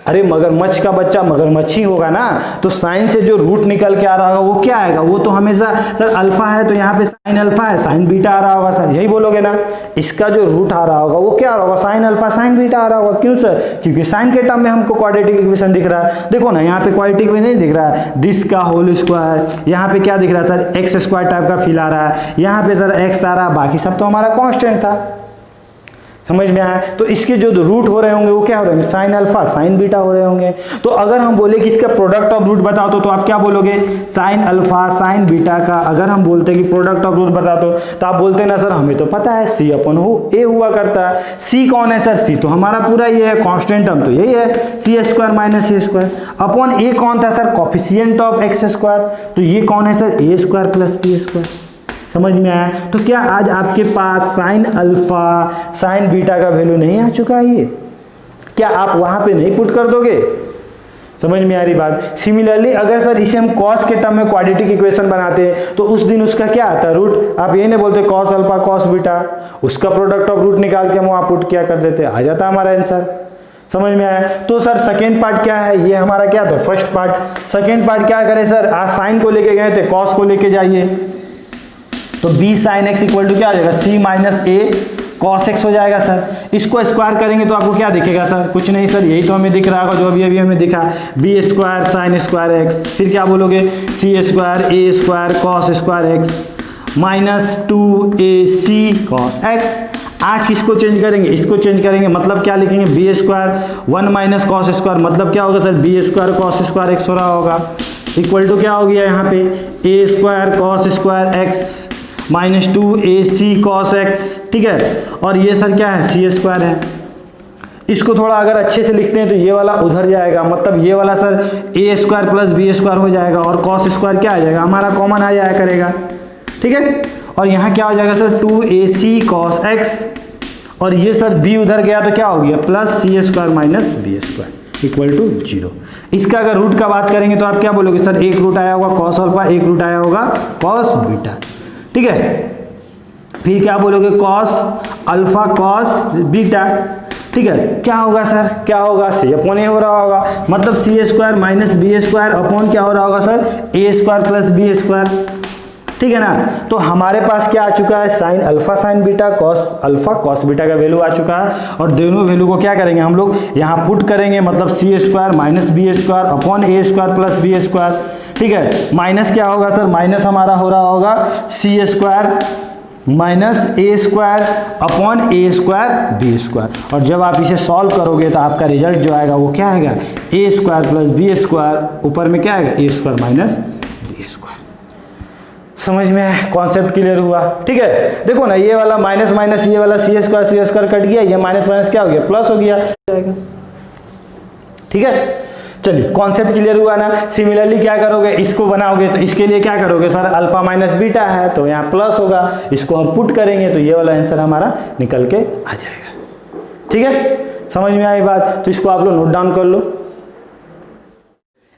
Speaker 1: अरे मगरमच्छ का बच्चा मगरमच्छ ही होगा ना, तो साइन से जो रूट निकल के आ रहा होगा वो क्या आएगा, वो तो हमेशा सर अल्फा है तो यहाँ पे साइन अल्फा है, साइन बीटा आ रहा होगा सर, यही बोलोगे ना। इसका जो रूट आ रहा होगा वो क्या आ रहा होगा, साइन अल्फा साइन बीटा आ रहा होगा। क्यों सर, क्योंकि साइन के टर्म में हमको क्वाड्रेटिक इक्वेशन दिख रहा है। देखो ना यहाँ पे क्वाड्रेटिक में नहीं दिख रहा है, दिस का होल स्क्वायर, यहाँ पे क्या दिख रहा है सर, एक्स स्क्वायर टाइप का फील आ रहा है, यहाँ पे सर एक्स आ रहा है, बाकी सब तो हमारा कांस्टेंट था, समझ में आया। तो इसके जो रूट हो रहे होंगे वो क्या हो रहे होंगे, साइन अल्फा साइन बीटा हो रहे होंगे। तो अगर हम बोले कि इसका प्रोडक्ट ऑफ रूट बताओ तो आप क्या बोलोगे, साइन अल्फा साइन बीटा का अगर हम बोलते कि प्रोडक्ट ऑफ रूट बता दो तो आप बोलते ना सर हमें तो पता है सी अपन ए हुआ करता है। सी कौन है सर, सी तो हमारा पूरा ये है, कांस्टेंट टर्म तो यही है, सी स्क्वायर माइनस ए स्क्वायर। अपॉन ए कौन था sir, coefficient of x square, तो ये कौन है sir, A square plus B square. समझ में आया। तो क्या आज आपके पास साइन अल्फा साइन बीटा का वैल्यू नहीं आ चुका है, ये क्या आप वहां पे नहीं पुट कर दोगे, समझ में आ रही बात। सिमिलरली अगर सर इसे हम कॉस के टर्म में क्वाड्रेटिक इक्वेशन बनाते हैं तो उस दिन उसका क्या आता है, रूट। आप ये नहीं बोलते कॉस अल्फा कॉस बीटा, उसका प्रोडक्ट ऑफ रूट निकाल के हम वहां पुट किया कर देते, आ जाता हमारा आंसर। समझ में आया। तो सर सेकेंड पार्ट क्या है, ये हमारा क्या था फर्स्ट पार्ट। सेकेंड पार्ट क्या करें सर, आज साइन को लेके गए थे, कॉस को लेके जाइए, तो b sin x equal to क्या आ जाएगा, c minus A cos x हो जाएगा सर। इसको स्क्वायर करेंगे तो आपको क्या दिखेगा सर, कुछ नहीं सर, यही तो हमें दिख रहा होगा जो अभी अभी हमें दिखा, B square sine square x, फिर क्या बोलोगे C square A square cos square x minus 2ac cos x. आज किसको चेंज करेंगे, इसको चेंज करेंगे, मतलब क्या लिखेंगे B square 1 minus cos square, मतलब क्या होगा sir B square cos square x हो रहा होगा, इक्वल टू क्या हो गया यहाँ पे A square cos square x minus 2ac cos x, ठीक है। और ये सर क्या है सी स्क्वायर है। इसको थोड़ा अगर अच्छे से लिखते हैं तो ये वाला उधर जाएगा, मतलब ये वाला sir A square plus B square हो जाएगा, और कॉस स्क्वायर क्या आ जाएगा हमारा कॉमन आ जाया करेगा, ठीक है। और यहाँ क्या हो जाएगा सर 2ac कॉस एक्स, और ये सर b उधर गया तो क्या हो गया plus C square minus B square equal to 0। इसका अगर रूट का बात करेंगे तो आप क्या बोलोगे सर, एक रूट आया होगा कॉस अल्फा, एक रूट आया होगा कॉस बीटा, ठीक है। फिर क्या बोलोगे कॉस अल्फा कॉस बीटा, ठीक है। क्या होगा सर, क्या होगा सी अपॉन ए हो रहा होगा, मतलब C square minus B square upon क्या हो रहा होगा sir A square plus B square, ठीक है ना। तो हमारे पास क्या आ चुका है sine alpha sign beta cos alpha cos beta का वैल्यू आ चुका है, और दोनों वैल्यू को क्या करेंगे हम लोग यहाँ पुट करेंगे, मतलब C square minus B square upon A square plus B square, ठीक है। माइनस क्या होगा सर, माइनस हमारा हो रहा होगा सी square minus A square upon A square B square, और जब आप इसे सॉल्व करोगे तो आपका रिजल्ट जो आएगा वो क्या आएगा ए स्क्वायर प्लस बी स्क्वायर, ऊपर में क्या आएगा ए स्क्वायर माइनस बी स्क्वायर। समझ में कॉन्सेप्ट क्लियर हुआ, ठीक है। देखो ना ये वाला माइनस माइनस ये वाला सी स्क्वायर कट गया, ये माइनस माइनस क्या हो गया प्लस हो गया, ठीक है। चलिए कॉन्सेप्ट क्लियर हुआ ना। सिमिलरली क्या करोगे, इसको बनाओगे तो इसके लिए क्या करोगे सर, अल्फा माइनस बीटा है तो यहाँ प्लस होगा, इसको हम पुट करेंगे तो ये वाला आंसर हमारा निकल के आ जाएगा, ठीक है। समझ में आई बात? तो इसको आप लोग नोट डाउन कर लो।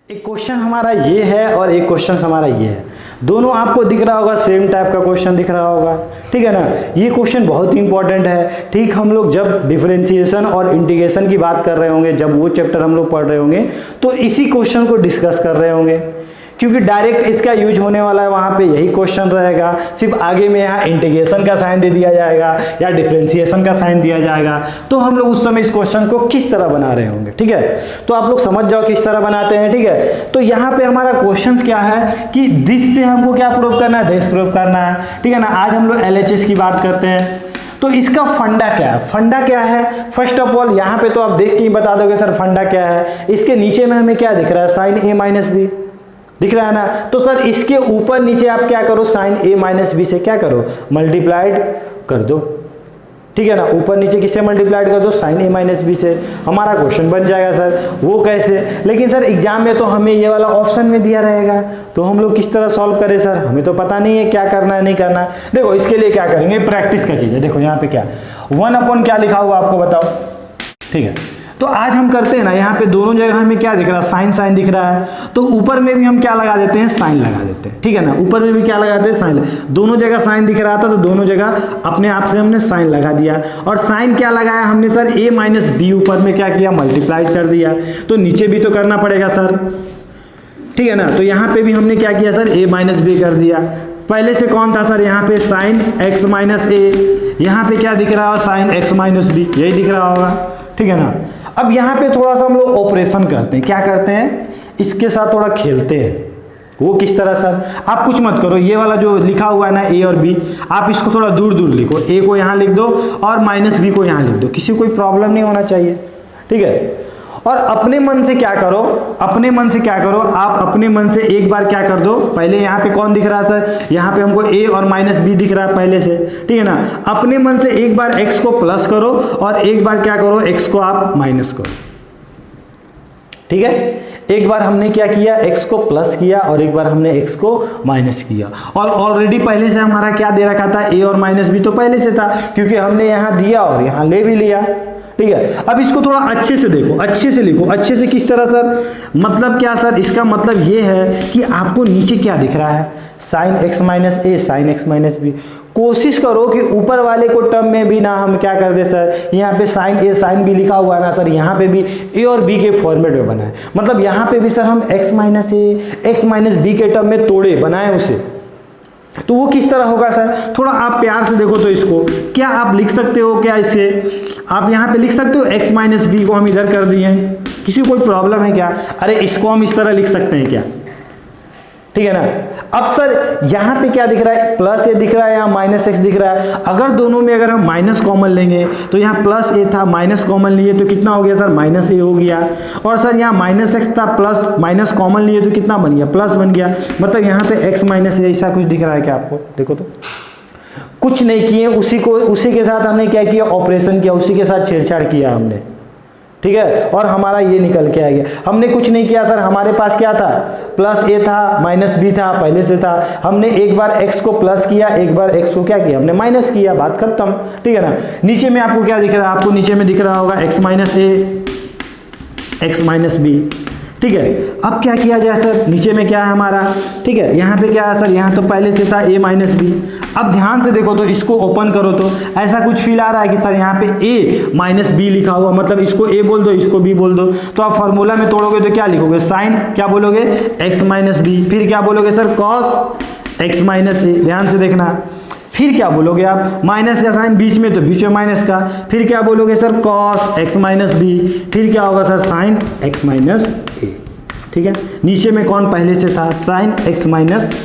Speaker 1: एक क्वेश्चन हमारा ये है और एक क्वेश्चन हमारा ये है, दोनों आपको दिख रहा होगा, सेम टाइप का क्वेश्चन दिख रहा होगा, ठीक है ना। ये क्वेश्चन बहुत ही इंपॉर्टेंट है, ठीक। हम लोग जब डिफरेंशिएशन और इंटीग्रेशन की बात कर रहे होंगे, जब वो चैप्टर हम लोग पढ़ रहे होंगे, तो इसी क्वेश्चन को डिस्कस कर रहे होंगे, क्योंकि डायरेक्ट इसका यूज होने वाला है, वहाँ पे यही क्वेश्चन रहेगा। सिर्फ आगे में यहाँ इंटीग्रेशन का साइन दे दिया जाएगा या डिफरेंशिएशन का साइन दिया जाएगा, तो हम लोग उस समय इस क्वेश्चन को किस तरह बना रहे होंगे, ठीक है। तो आप लोग समझ जाओ किस तरह बनाते हैं, ठीक है। तो यहाँ पे हमारा क्वेश्चन क्या है कि दिस से हमको क्या प्रूव करना है, दिस प्रूव करना है, ठीक है ना। आज हम लोग LHS की बात करते हैं, तो इसका फंडा क्या है, फंडा क्या है। फर्स्ट ऑफ ऑल यहाँ पे तो आप देख के ही बता दोगे सर फंडा क्या है। इसके नीचे में हमें क्या दिख रहा है, साइन A माइनस बी दिख रहा है ना। तो सर इसके ऊपर नीचे आप क्या करो, साइन A माइनस बी से क्या करो, मल्टीप्लाइड कर दो, ठीक है ना। ऊपर नीचे किससे मल्टीप्लाइड कर दो, साइन A माइनस बी से। हमारा क्वेश्चन बन जाएगा सर। वो कैसे, लेकिन सर एग्जाम में तो हमें ये वाला ऑप्शन में दिया रहेगा, तो हम लोग किस तरह सॉल्व करें सर, हमें तो पता नहीं है क्या करना है नहीं करना। देखो इसके लिए क्या करेंगे, प्रैक्टिस का चीज़ है। देखो यहाँ पे क्या 1 क्या लिखा हुआ आपको बताओ, ठीक है। तो आज हम करते हैं ना, यहाँ पे दोनों जगह हमें क्या दिख रहा है, साइन साइन दिख रहा है, तो ऊपर में भी हम क्या लगा देते हैं, साइन लगा देते हैं, ठीक है ना। ऊपर में भी क्या लगाते हैं, साइन। दोनों जगह साइन दिख रहा था, तो दोनों जगह अपने आप से हमने साइन लगा दिया। और साइन क्या लगाया हमने सर, A माइनस बी, ऊपर में क्या किया, मल्टीप्लाई कर दिया। तो नीचे भी तो करना पड़ेगा सर, ठीक है ना। तो यहाँ पे भी हमने क्या किया सर, A माइनस बी कर दिया। पहले से कौन था सर, यहाँ पे साइन x माइनस ए, यहाँ पे क्या दिख रहा है, साइन x माइनस बी, यही दिख रहा होगा, ठीक है ना। अब यहाँ पे थोड़ा सा हम लोग ऑपरेशन करते हैं, क्या करते हैं, इसके साथ थोड़ा खेलते हैं। वो किस तरह सर, आप कुछ मत करो, ये वाला जो लिखा हुआ है ना A और B, आप इसको थोड़ा दूर दूर लिखो। A को यहाँ लिख दो और माइनस बी को यहाँ लिख दो, किसी कोई प्रॉब्लम नहीं होना चाहिए, ठीक है। और अपने मन से क्या करो, अपने मन से क्या करो, आप अपने मन से एक बार क्या कर दो, पहले यहाँ पे कौन दिख रहा है सर, यहाँ पे हमको A और माइनस बी दिख रहा है पहले से, ठीक है ना। अपने मन से एक बार x को प्लस करो और एक बार क्या करो, x को आप माइनस करो, ठीक है। एक बार हमने क्या किया, x को प्लस किया और एक बार हमने x को माइनस किया। और ऑलरेडी पहले से हमारा क्या दे रखा था, a और माइनस बी तो पहले से था, क्योंकि हमने यहाँ दिया और यहाँ ले भी लिया, ठीक है। अब इसको थोड़ा अच्छे से देखो, अच्छे से लिखो। अच्छे से किस तरह सर, मतलब क्या सर, इसका मतलब ये है कि आपको नीचे क्या दिख रहा है, साइन x माइनस ए, साइन x माइनस बी। कोशिश करो कि ऊपर वाले को टर्म में भी ना हम क्या कर दे सर, यहाँ पे साइन ए साइन बी लिखा हुआ है ना सर, यहाँ पे भी a और b के फॉर्मेट में बनाए, मतलब यहाँ पे भी सर हम x माइनस ए, x माइनस बी के टर्म में तोड़े, बनाए उसे। तो वो किस तरह होगा सर, थोड़ा आप प्यार से देखो। तो इसको क्या आप लिख सकते हो, क्या इसे आप यहाँ पे लिख सकते हो, x माइनस बी को हम इधर कर दिए हैं, किसी को कोई प्रॉब्लम है क्या, अरे इसको हम इस तरह लिख सकते हैं क्या, ठीक है ना। अब सर यहाँ पे क्या दिख रहा है, प्लस ए दिख रहा है या माइनस एक्स दिख रहा है। अगर दोनों में अगर हम माइनस कॉमन लेंगे तो यहाँ प्लस ए था, माइनस कॉमन लिए तो कितना हो गया सर, माइनस ए हो गया। और सर यहाँ माइनस एक्स था, प्लस माइनस कॉमन लिए तो कितना बन गया, प्लस बन गया। मतलब यहाँ पे एक्स माइनस ए ऐसा कुछ दिख रहा है क्या आपको, देखो तो कुछ नहीं किए, उसी के साथ हमने क्या किया, ऑपरेशन किया, उसी के साथ छेड़छाड़ किया हमने, ठीक है। और हमारा ये निकल के आ गया, हमने कुछ नहीं किया सर। हमारे पास क्या था, प्लस ए था, माइनस बी था, पहले से था। हमने एक बार x को प्लस किया, एक बार x को क्या किया, हमने माइनस किया, बात खत्म, ठीक है ना। नीचे में आपको क्या दिख रहा है, आपको नीचे में दिख रहा होगा x माइनस ए, x माइनस बी, ठीक है। अब क्या किया जाए सर, नीचे में क्या है हमारा, ठीक है। यहाँ पे क्या है सर, यहाँ तो पहले से था a माइनस बी। अब ध्यान से देखो तो इसको ओपन करो तो ऐसा कुछ फील आ रहा है कि सर यहाँ पे a माइनस बी लिखा हुआ, मतलब इसको a बोल दो, इसको b बोल दो। तो आप फॉर्मूला में तोड़ोगे तो क्या लिखोगे, साइन क्या बोलोगे, x माइनस बी, फिर क्या बोलोगे सर, कॉस x माइनस ए। ध्यान से देखना, फिर क्या बोलोगे आप, माइनस का साइन बीच में तो बीच में माइनस का, फिर क्या बोलोगे sir, cos x minus B, फिर क्या होगा sir, sine x minus A, ठीक है। नीचे में कौन पहले से था, साइन x माइनस बी,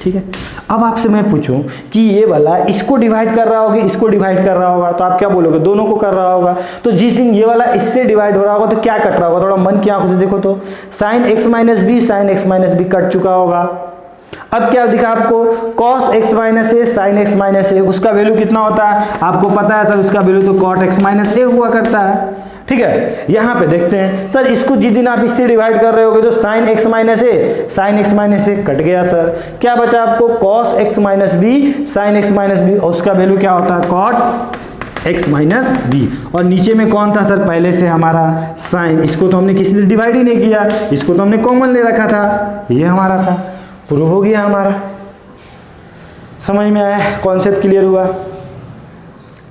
Speaker 1: ठीक है। अब आपसे मैं पूछूं कि ये वाला इसको डिवाइड कर रहा होगा, इसको डिवाइड कर रहा होगा, तो आप क्या बोलोगे, दोनों को कर रहा होगा। तो जिस दिन ये वाला इससे डिवाइड हो रहा होगा तो क्या कट रहा होगा, थोड़ा मन की आंखों से देखो तो, sine x minus B, sine x minus B cut चुका होगा। अब क्या दिखा आपको, cos x minus A, sin x minus A, उसका वैल्यू कितना होता है आपको पता है सर, उसका वैल्यू तो cot x माइनस ए हुआ करता है, ठीक है। यहाँ पे देखते हैं सर, इसको जिस दिन आप इससे डिवाइड कर रहे होगे तो sin x minus A, sin x minus A cut गया सर, क्या बचा आपको, cos x minus B, sin x minus B, उसका वैल्यू क्या होता है, cot x माइनस बी, और नीचे में कौन था सर पहले से हमारा साइन, इसको तो हमने किसी से डिवाइड ही नहीं किया, इसको तो हमने कॉमन ले रखा था, ये हमारा था, प्रूव हो गया हमारा। समझ में आया, कॉन्सेप्ट क्लियर हुआ?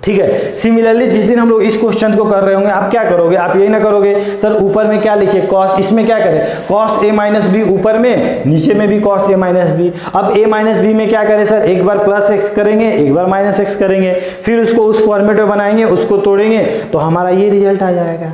Speaker 1: ठीक है। सिमिलरली जिस दिन हम लोग इस क्वेश्चन को कर रहे होंगे आप क्या करोगे, आप यही ना करोगे सर ऊपर में क्या लिखिए कॉस, इसमें क्या करें कॉस ए माइनस बी ऊपर में, नीचे में भी कॉस ए माइनस बी। अब ए माइनस बी में क्या करें सर, एक बार प्लस एक्स करेंगे एक बार माइनस एक्स करेंगे, फिर उसको उस फॉर्मेट में बनाएंगे, उसको तोड़ेंगे तो हमारा ये रिजल्ट आ जाएगा।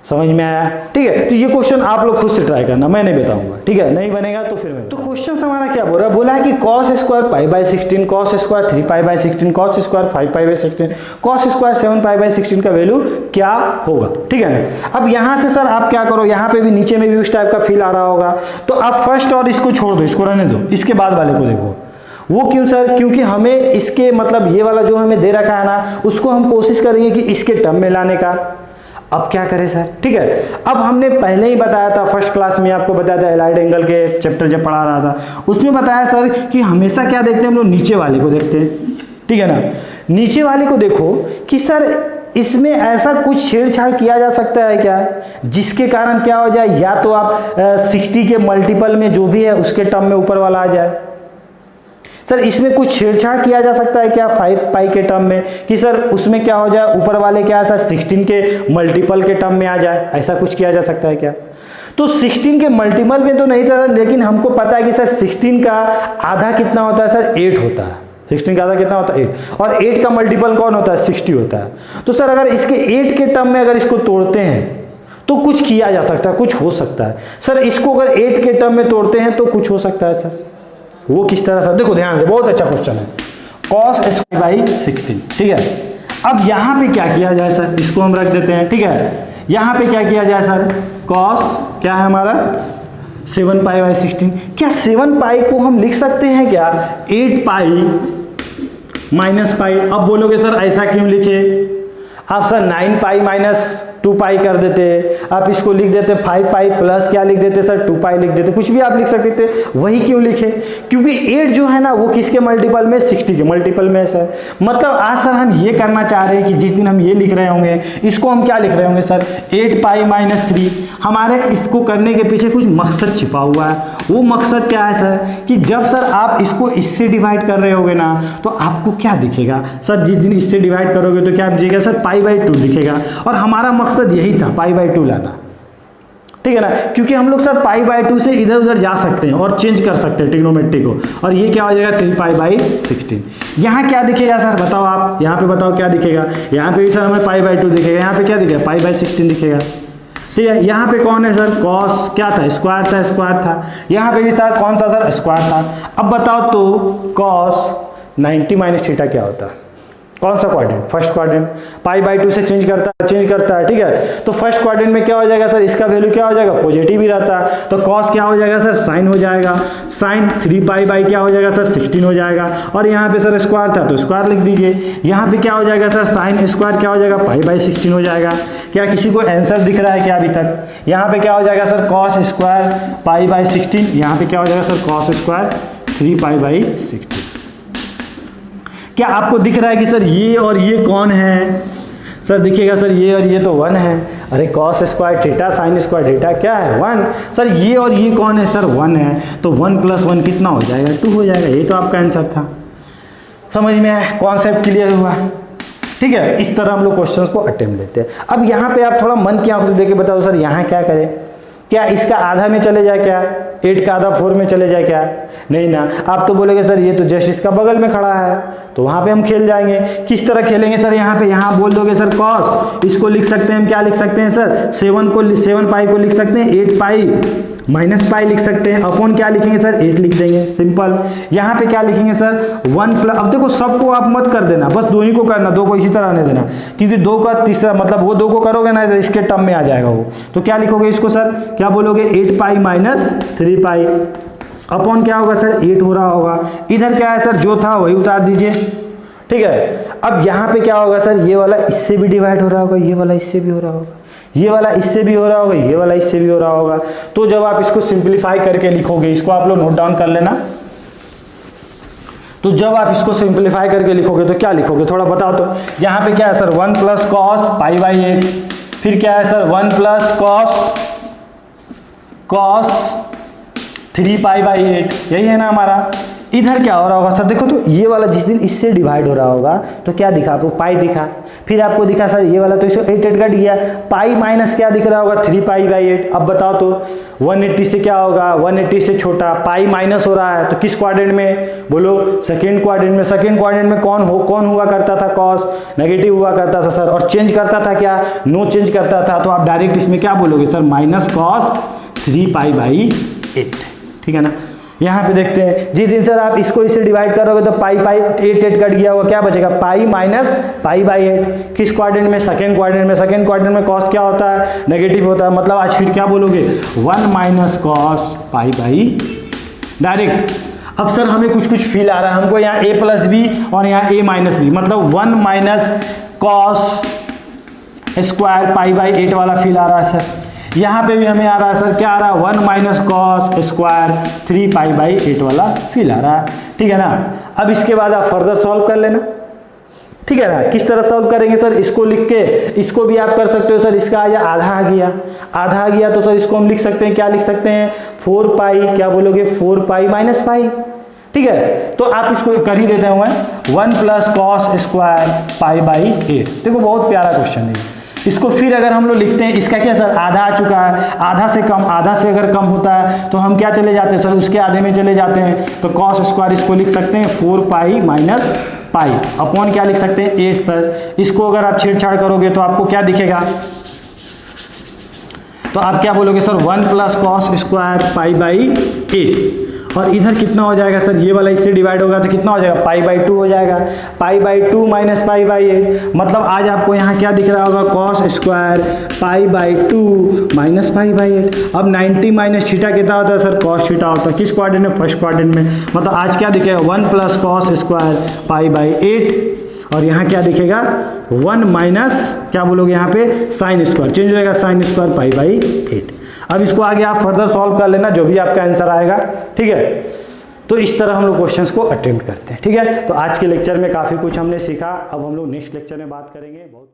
Speaker 1: समझ में आया? ठीक है। तो ये क्वेश्चन आप लोग खुद से ट्राई करना, मैं नहीं बताऊंगा, ठीक है? नहीं बनेगा तो फिर मैं तो क्वेश्चन हमारा क्या बोल रहा है, बोला है कि cos square pi by 16, cos square 3 pi by 16, cos square 5 pi by 16, cos square 7 pi by 16 का वैल्यू क्या होगा, ठीक है ना? अब यहां से सर आप क्या करो, यहां पे भी नीचे में भी उस टाइप का फील आ रहा होगा, तो आप फर्स्ट और इसको छोड़ दो, इसको रहने दो, इसके बाद वाले को देखो। वो क्यों सर, क्योंकि हमें इसके मतलब ये वाला जो हमें दे रखा है ना, उसको हम कोशिश करेंगे कि इसके टर्म में लाने का। अब क्या करें सर, ठीक है? अब हमने पहले ही बताया था, फर्स्ट क्लास में आपको बताया था एलाइड एंगल के चैप्टर जब पढ़ा रहा था, उसमें बताया सर कि हमेशा क्या देखते हैं हम लोग, नीचे वाले को देखते हैं, ठीक है ना? नीचे वाले को देखो कि सर इसमें ऐसा कुछ छेड़छाड़ किया जा सकता है क्या, जिसके कारण क्या हो जाए, या तो आप 60 के मल्टीपल में जो भी है उसके टर्म में ऊपर वाला आ जाए। सर इसमें कुछ छेड़छाड़ किया जा सकता है क्या 5 पाई के टर्म में, कि सर उसमें क्या हो जाए, ऊपर वाले क्या है सर 16 के मल्टीपल के टर्म में आ जाए, ऐसा कुछ किया जा सकता है क्या? तो 16 के मल्टीपल में तो नहीं था सर, लेकिन हमको पता है कि सर 16 का आधा कितना होता है सर 8 होता है, 16 का आधा कितना होता है 8, और 8 का मल्टीपल कौन होता है 60 होता है। तो सर अगर इसके 8 के टर्म में अगर इसको तोड़ते हैं तो कुछ किया जा सकता है, कुछ हो सकता है। सर इसको अगर 8 के टर्म में तोड़ते हैं तो कुछ हो सकता है सर, वो किस तरह से, देखो ध्यान दे, बहुत अच्छा क्वेश्चन है, cos स्क्वायर बाई 16, ठीक है? अब यहाँ पे क्या किया जाए सर, इसको हम रख देते हैं, ठीक है? यहाँ पे क्या किया जाए सर, cos क्या है हमारा 7 पाई बाई 16, क्या 7 पाई को हम लिख सकते हैं क्या 8 पाई माइनस पाई? अब बोलोगे सर ऐसा क्यों लिखे, आप सर 9 पाई माइनस 2 पाई कर देते, आप इसको लिख देते 5 पाई प्लस क्या लिख देते सर 2 पाई लिख देते, कुछ भी आप लिख सकते थे, वही क्यों लिखे? क्योंकि 8 जो है ना वो किसके मल्टीपल में, 60 के मल्टीपल में सर। मतलब आज सर हम ये करना चाह रहे हैं कि जिस दिन हम ये लिख रहे होंगे, इसको हम क्या लिख रहे होंगे सर 8 पाई माइनस 3, हमारे इसको करने के पीछे कुछ मकसद छिपा हुआ है। वो मकसद क्या है सर, कि जब सर आप इसको इससे डिवाइड कर रहे होगे ना, तो आपको क्या दिखेगा सर, जिस दिन इससे डिवाइड करोगे तो क्या दिखेगा सर पाई बाई 2 दिखेगा, और हमारा मकसद यही था पाई बाई 2 लाना, ठीक है ना? क्योंकि हम लोग सर पाई बाई 2 से इधर उधर जा सकते हैं और चेंज कर सकते हैं ट्रिग्नोमेट्री को, और ये क्या हो जाएगा 3 पाई बाई 16। यहाँ क्या दिखेगा सर बताओ आप, यहाँ पे बताओ क्या दिखेगा, यहाँ पे भी सर हमें पाई बाई 2 दिखेगा, यहाँ पे क्या दिखेगा पाई बाई 16 दिखेगा, ठीक है? यहाँ पे कौन है सर कॉस क्या था, स्क्वायर था, यहाँ पे भी था कौन था सर स्क्वायर था। अब बताओ तो कॉस 90 माइनस थीटा क्या होता है, कौन सा quadrant, first quadrant, pi by 2 से चेंज करता है, ठीक है? तो फर्स्ट क्वाड्रेंट में क्या हो जाएगा सर, इसका वैल्यू क्या हो जाएगा पॉजिटिव ही रहता है, तो कॉस क्या हो जाएगा सर साइन हो जाएगा, साइन 3 पाई बाई क्या हो जाएगा सर 16 हो जाएगा, और यहाँ पे सर स्क्वायर था तो स्क्वायर लिख दीजिए, यहाँ पे क्या हो जाएगा सर साइन स्क्वायर क्या हो जाएगा पाई बाई 16 हो जाएगा। क्या किसी को आंसर दिख रहा है क्या अभी तक? यहाँ पे क्या हो जाएगा sir cos square pi by 16, यहाँ पे क्या हो जाएगा sir cos square 3 pi by 16। क्या आपको दिख रहा है कि सर ये और ये कौन है? सर दिखेगा सर ये और ये तो 1 है, अरे cos square theta sine square theta क्या है 1, सर ये और ये कौन है सर 1 है, तो 1 + 1 कितना हो जाएगा 2 हो जाएगा, ये तो आपका आंसर था। समझ में आया, कॉन्सेप्ट क्लियर हुआ, ठीक है? इस तरह हम लोग क्वेश्चंस को अटेम्प्ट लेते हैं। अब यहाँ पे आप थोड़ा मन की आंखों से देख के बताओ सर यहाँ क्या करें, क्या इसका आधा में चले जाए, क्या 8 का आधा 4 में चले जाए क्या? नहीं ना, आप तो बोलोगे सर ये तो जस्ट इसका बगल में खड़ा है, तो वहाँ पे हम खेल जाएंगे। किस तरह खेलेंगे सर, यहाँ बोल दोगे सर कॉस, इसको लिख सकते हैं हम क्या लिख सकते हैं सर 7 पाई को लिख सकते हैं 8 पाई माइनस पाई लिख सकते हैं, अपॉन क्या लिखेंगे सर 8 लिख देंगे, सिंपल। यहाँ पे क्या लिखेंगे सर 1+, अब देखो सबको आप मत कर देना, बस 2 ही को करना, 2 को इसी तरह आने देना, क्योंकि 2 का तीसरा मतलब वो 2 को करोगे ना इसके टर्म में आ जाएगा वो, तो क्या लिखोगे इसको सर, क्या बोलोगे 8 पाई माइनस 3 पाई अपॉन क्या होगा सर 8 हो रहा होगा, इधर क्या है सर जो था वही उतार दीजिए, ठीक है? अब यहाँ पे क्या होगा सर, ये वाला इससे भी डिवाइड हो रहा होगा, ये वाला इससे भी हो रहा होगा, ये वाला इससे भी हो रहा होगा, ये वाला इससे भी हो रहा होगा। तो जब आप इसको सिंप्लीफाई करके लिखोगे, इसको आप लोग नोट डाउन कर लेना, तो जब आप इसको सिंप्लीफाई करके लिखोगे तो क्या लिखोगे, थोड़ा बताओ तो। यहाँ पे क्या है sir, 1 plus cos pi by 8, फिर क्या है sir 1 plus cos 3 pi by 8, यही है ना हमारा। इधर क्या हो रहा होगा सर, देखो तो ये वाला जिस दिन इससे डिवाइड हो रहा होगा तो क्या दिखा आपको, पाई दिखा। फिर आपको दिखा सर ये वाला तो इसको 8 कट गया, पाई माइनस क्या दिख रहा होगा, 3 पाई बाई 8। अब बताओ तो 180 से क्या होगा, 180 से छोटा, पाई माइनस हो रहा है तो किस क्वाड्रेंट में, बोलो सेकेंड क्वाड्रेंट में। सेकेंड क्वाड्रेंट में कौन हुआ करता था, कॉस, नेगेटिव हुआ करता था सर, और चेंज करता था क्या, नो चेंज करता था। तो आप डायरेक्ट इसमें क्या बोलोगे sir, minus cos 3 pi by 8, ठीक है ना। यहाँ पे देखते हैं, जिस दिन सर आप इसको इससे डिवाइड करोगे तो पाई 8 कट गया होगा, क्या बचेगा, पाई माइनस पाई बाई 8। किस क्वाड्रेंट में, सेकेंड क्वाड्रेंट में। सेकेंड क्वाड्रेंट में कॉस क्या होता है, नेगेटिव होता है, मतलब आज फिर क्या बोलोगे 1 minus cos pi by direct. अब सर हमें कुछ फील आ रहा है हमको, यहाँ a प्लस बी और यहाँ a माइनस बी, मतलब 1 minus cos square pi by 8 वाला फील आ रहा है सर। यहाँ पे भी हमें आ रहा है सर, क्या आ रहा है, 1 minus cos square 3 pi by 8 वाला फील आ रहा है, ठीक है ना। अब इसके बाद आप फर्दर सॉल्व कर लेना, ठीक है ना। किस तरह सॉल्व करेंगे सर, इसको लिख के इसको भी आप कर सकते हो सर, इसका आधा आ गया तो सर इसको हम लिख सकते हैं, क्या लिख सकते हैं, 4 पाई, क्या बोलोगे, 4 पाई माइनस पाई, ठीक है। तो आप इसको कर ही देते हैं 1 plus cos square pi by 8। देखो बहुत प्यारा क्वेश्चन है। इसको फिर अगर हम लोग लिखते हैं, इसका क्या सर, आधा आ चुका है, आधा से अगर कम होता है तो हम क्या चले जाते हैं सर, उसके आधे में चले जाते हैं। तो कॉस स्क्वायर इसको लिख सकते हैं 4 पाई माइनस पाई अपॉन क्या लिख सकते हैं 8 सर। इसको अगर आप छेड़छाड़ करोगे तो आपको क्या दिखेगा, तो आप क्या बोलोगे sir, 1 plus cos square pi by 8। और इधर कितना हो जाएगा सर, ये वाला इससे डिवाइड होगा तो कितना हो जाएगा, पाई बाई 2 हो जाएगा, pi by 2 minus pi by 8। मतलब आज आपको यहाँ क्या दिख रहा होगा, cos square pi by 2 minus pi by 8। अब 90 माइनस थीटा कितना होता है सर, कॉस थीटा होता है। किस क्वाड्रेंट में, फर्स्ट क्वाड्रेंट में। मतलब आज क्या दिखेगा, 1 plus cos square pi by 8, और यहाँ क्या दिखेगा 1 माइनस क्या बोलोगे यहाँ पे साइन स्क्वायर, चेंज हो जाएगा साइन स्क्वायर पाई बाई 8। अब इसको आगे आप फर्दर सॉल्व कर लेना, जो भी आपका आंसर आएगा, ठीक है। तो इस तरह हम लोग क्वेश्चंस को अटेम्प्ट करते हैं, ठीक है। तो आज के लेक्चर में काफ़ी कुछ हमने सीखा, अब हम लोग नेक्स्ट लेक्चर में बात करेंगे बहुत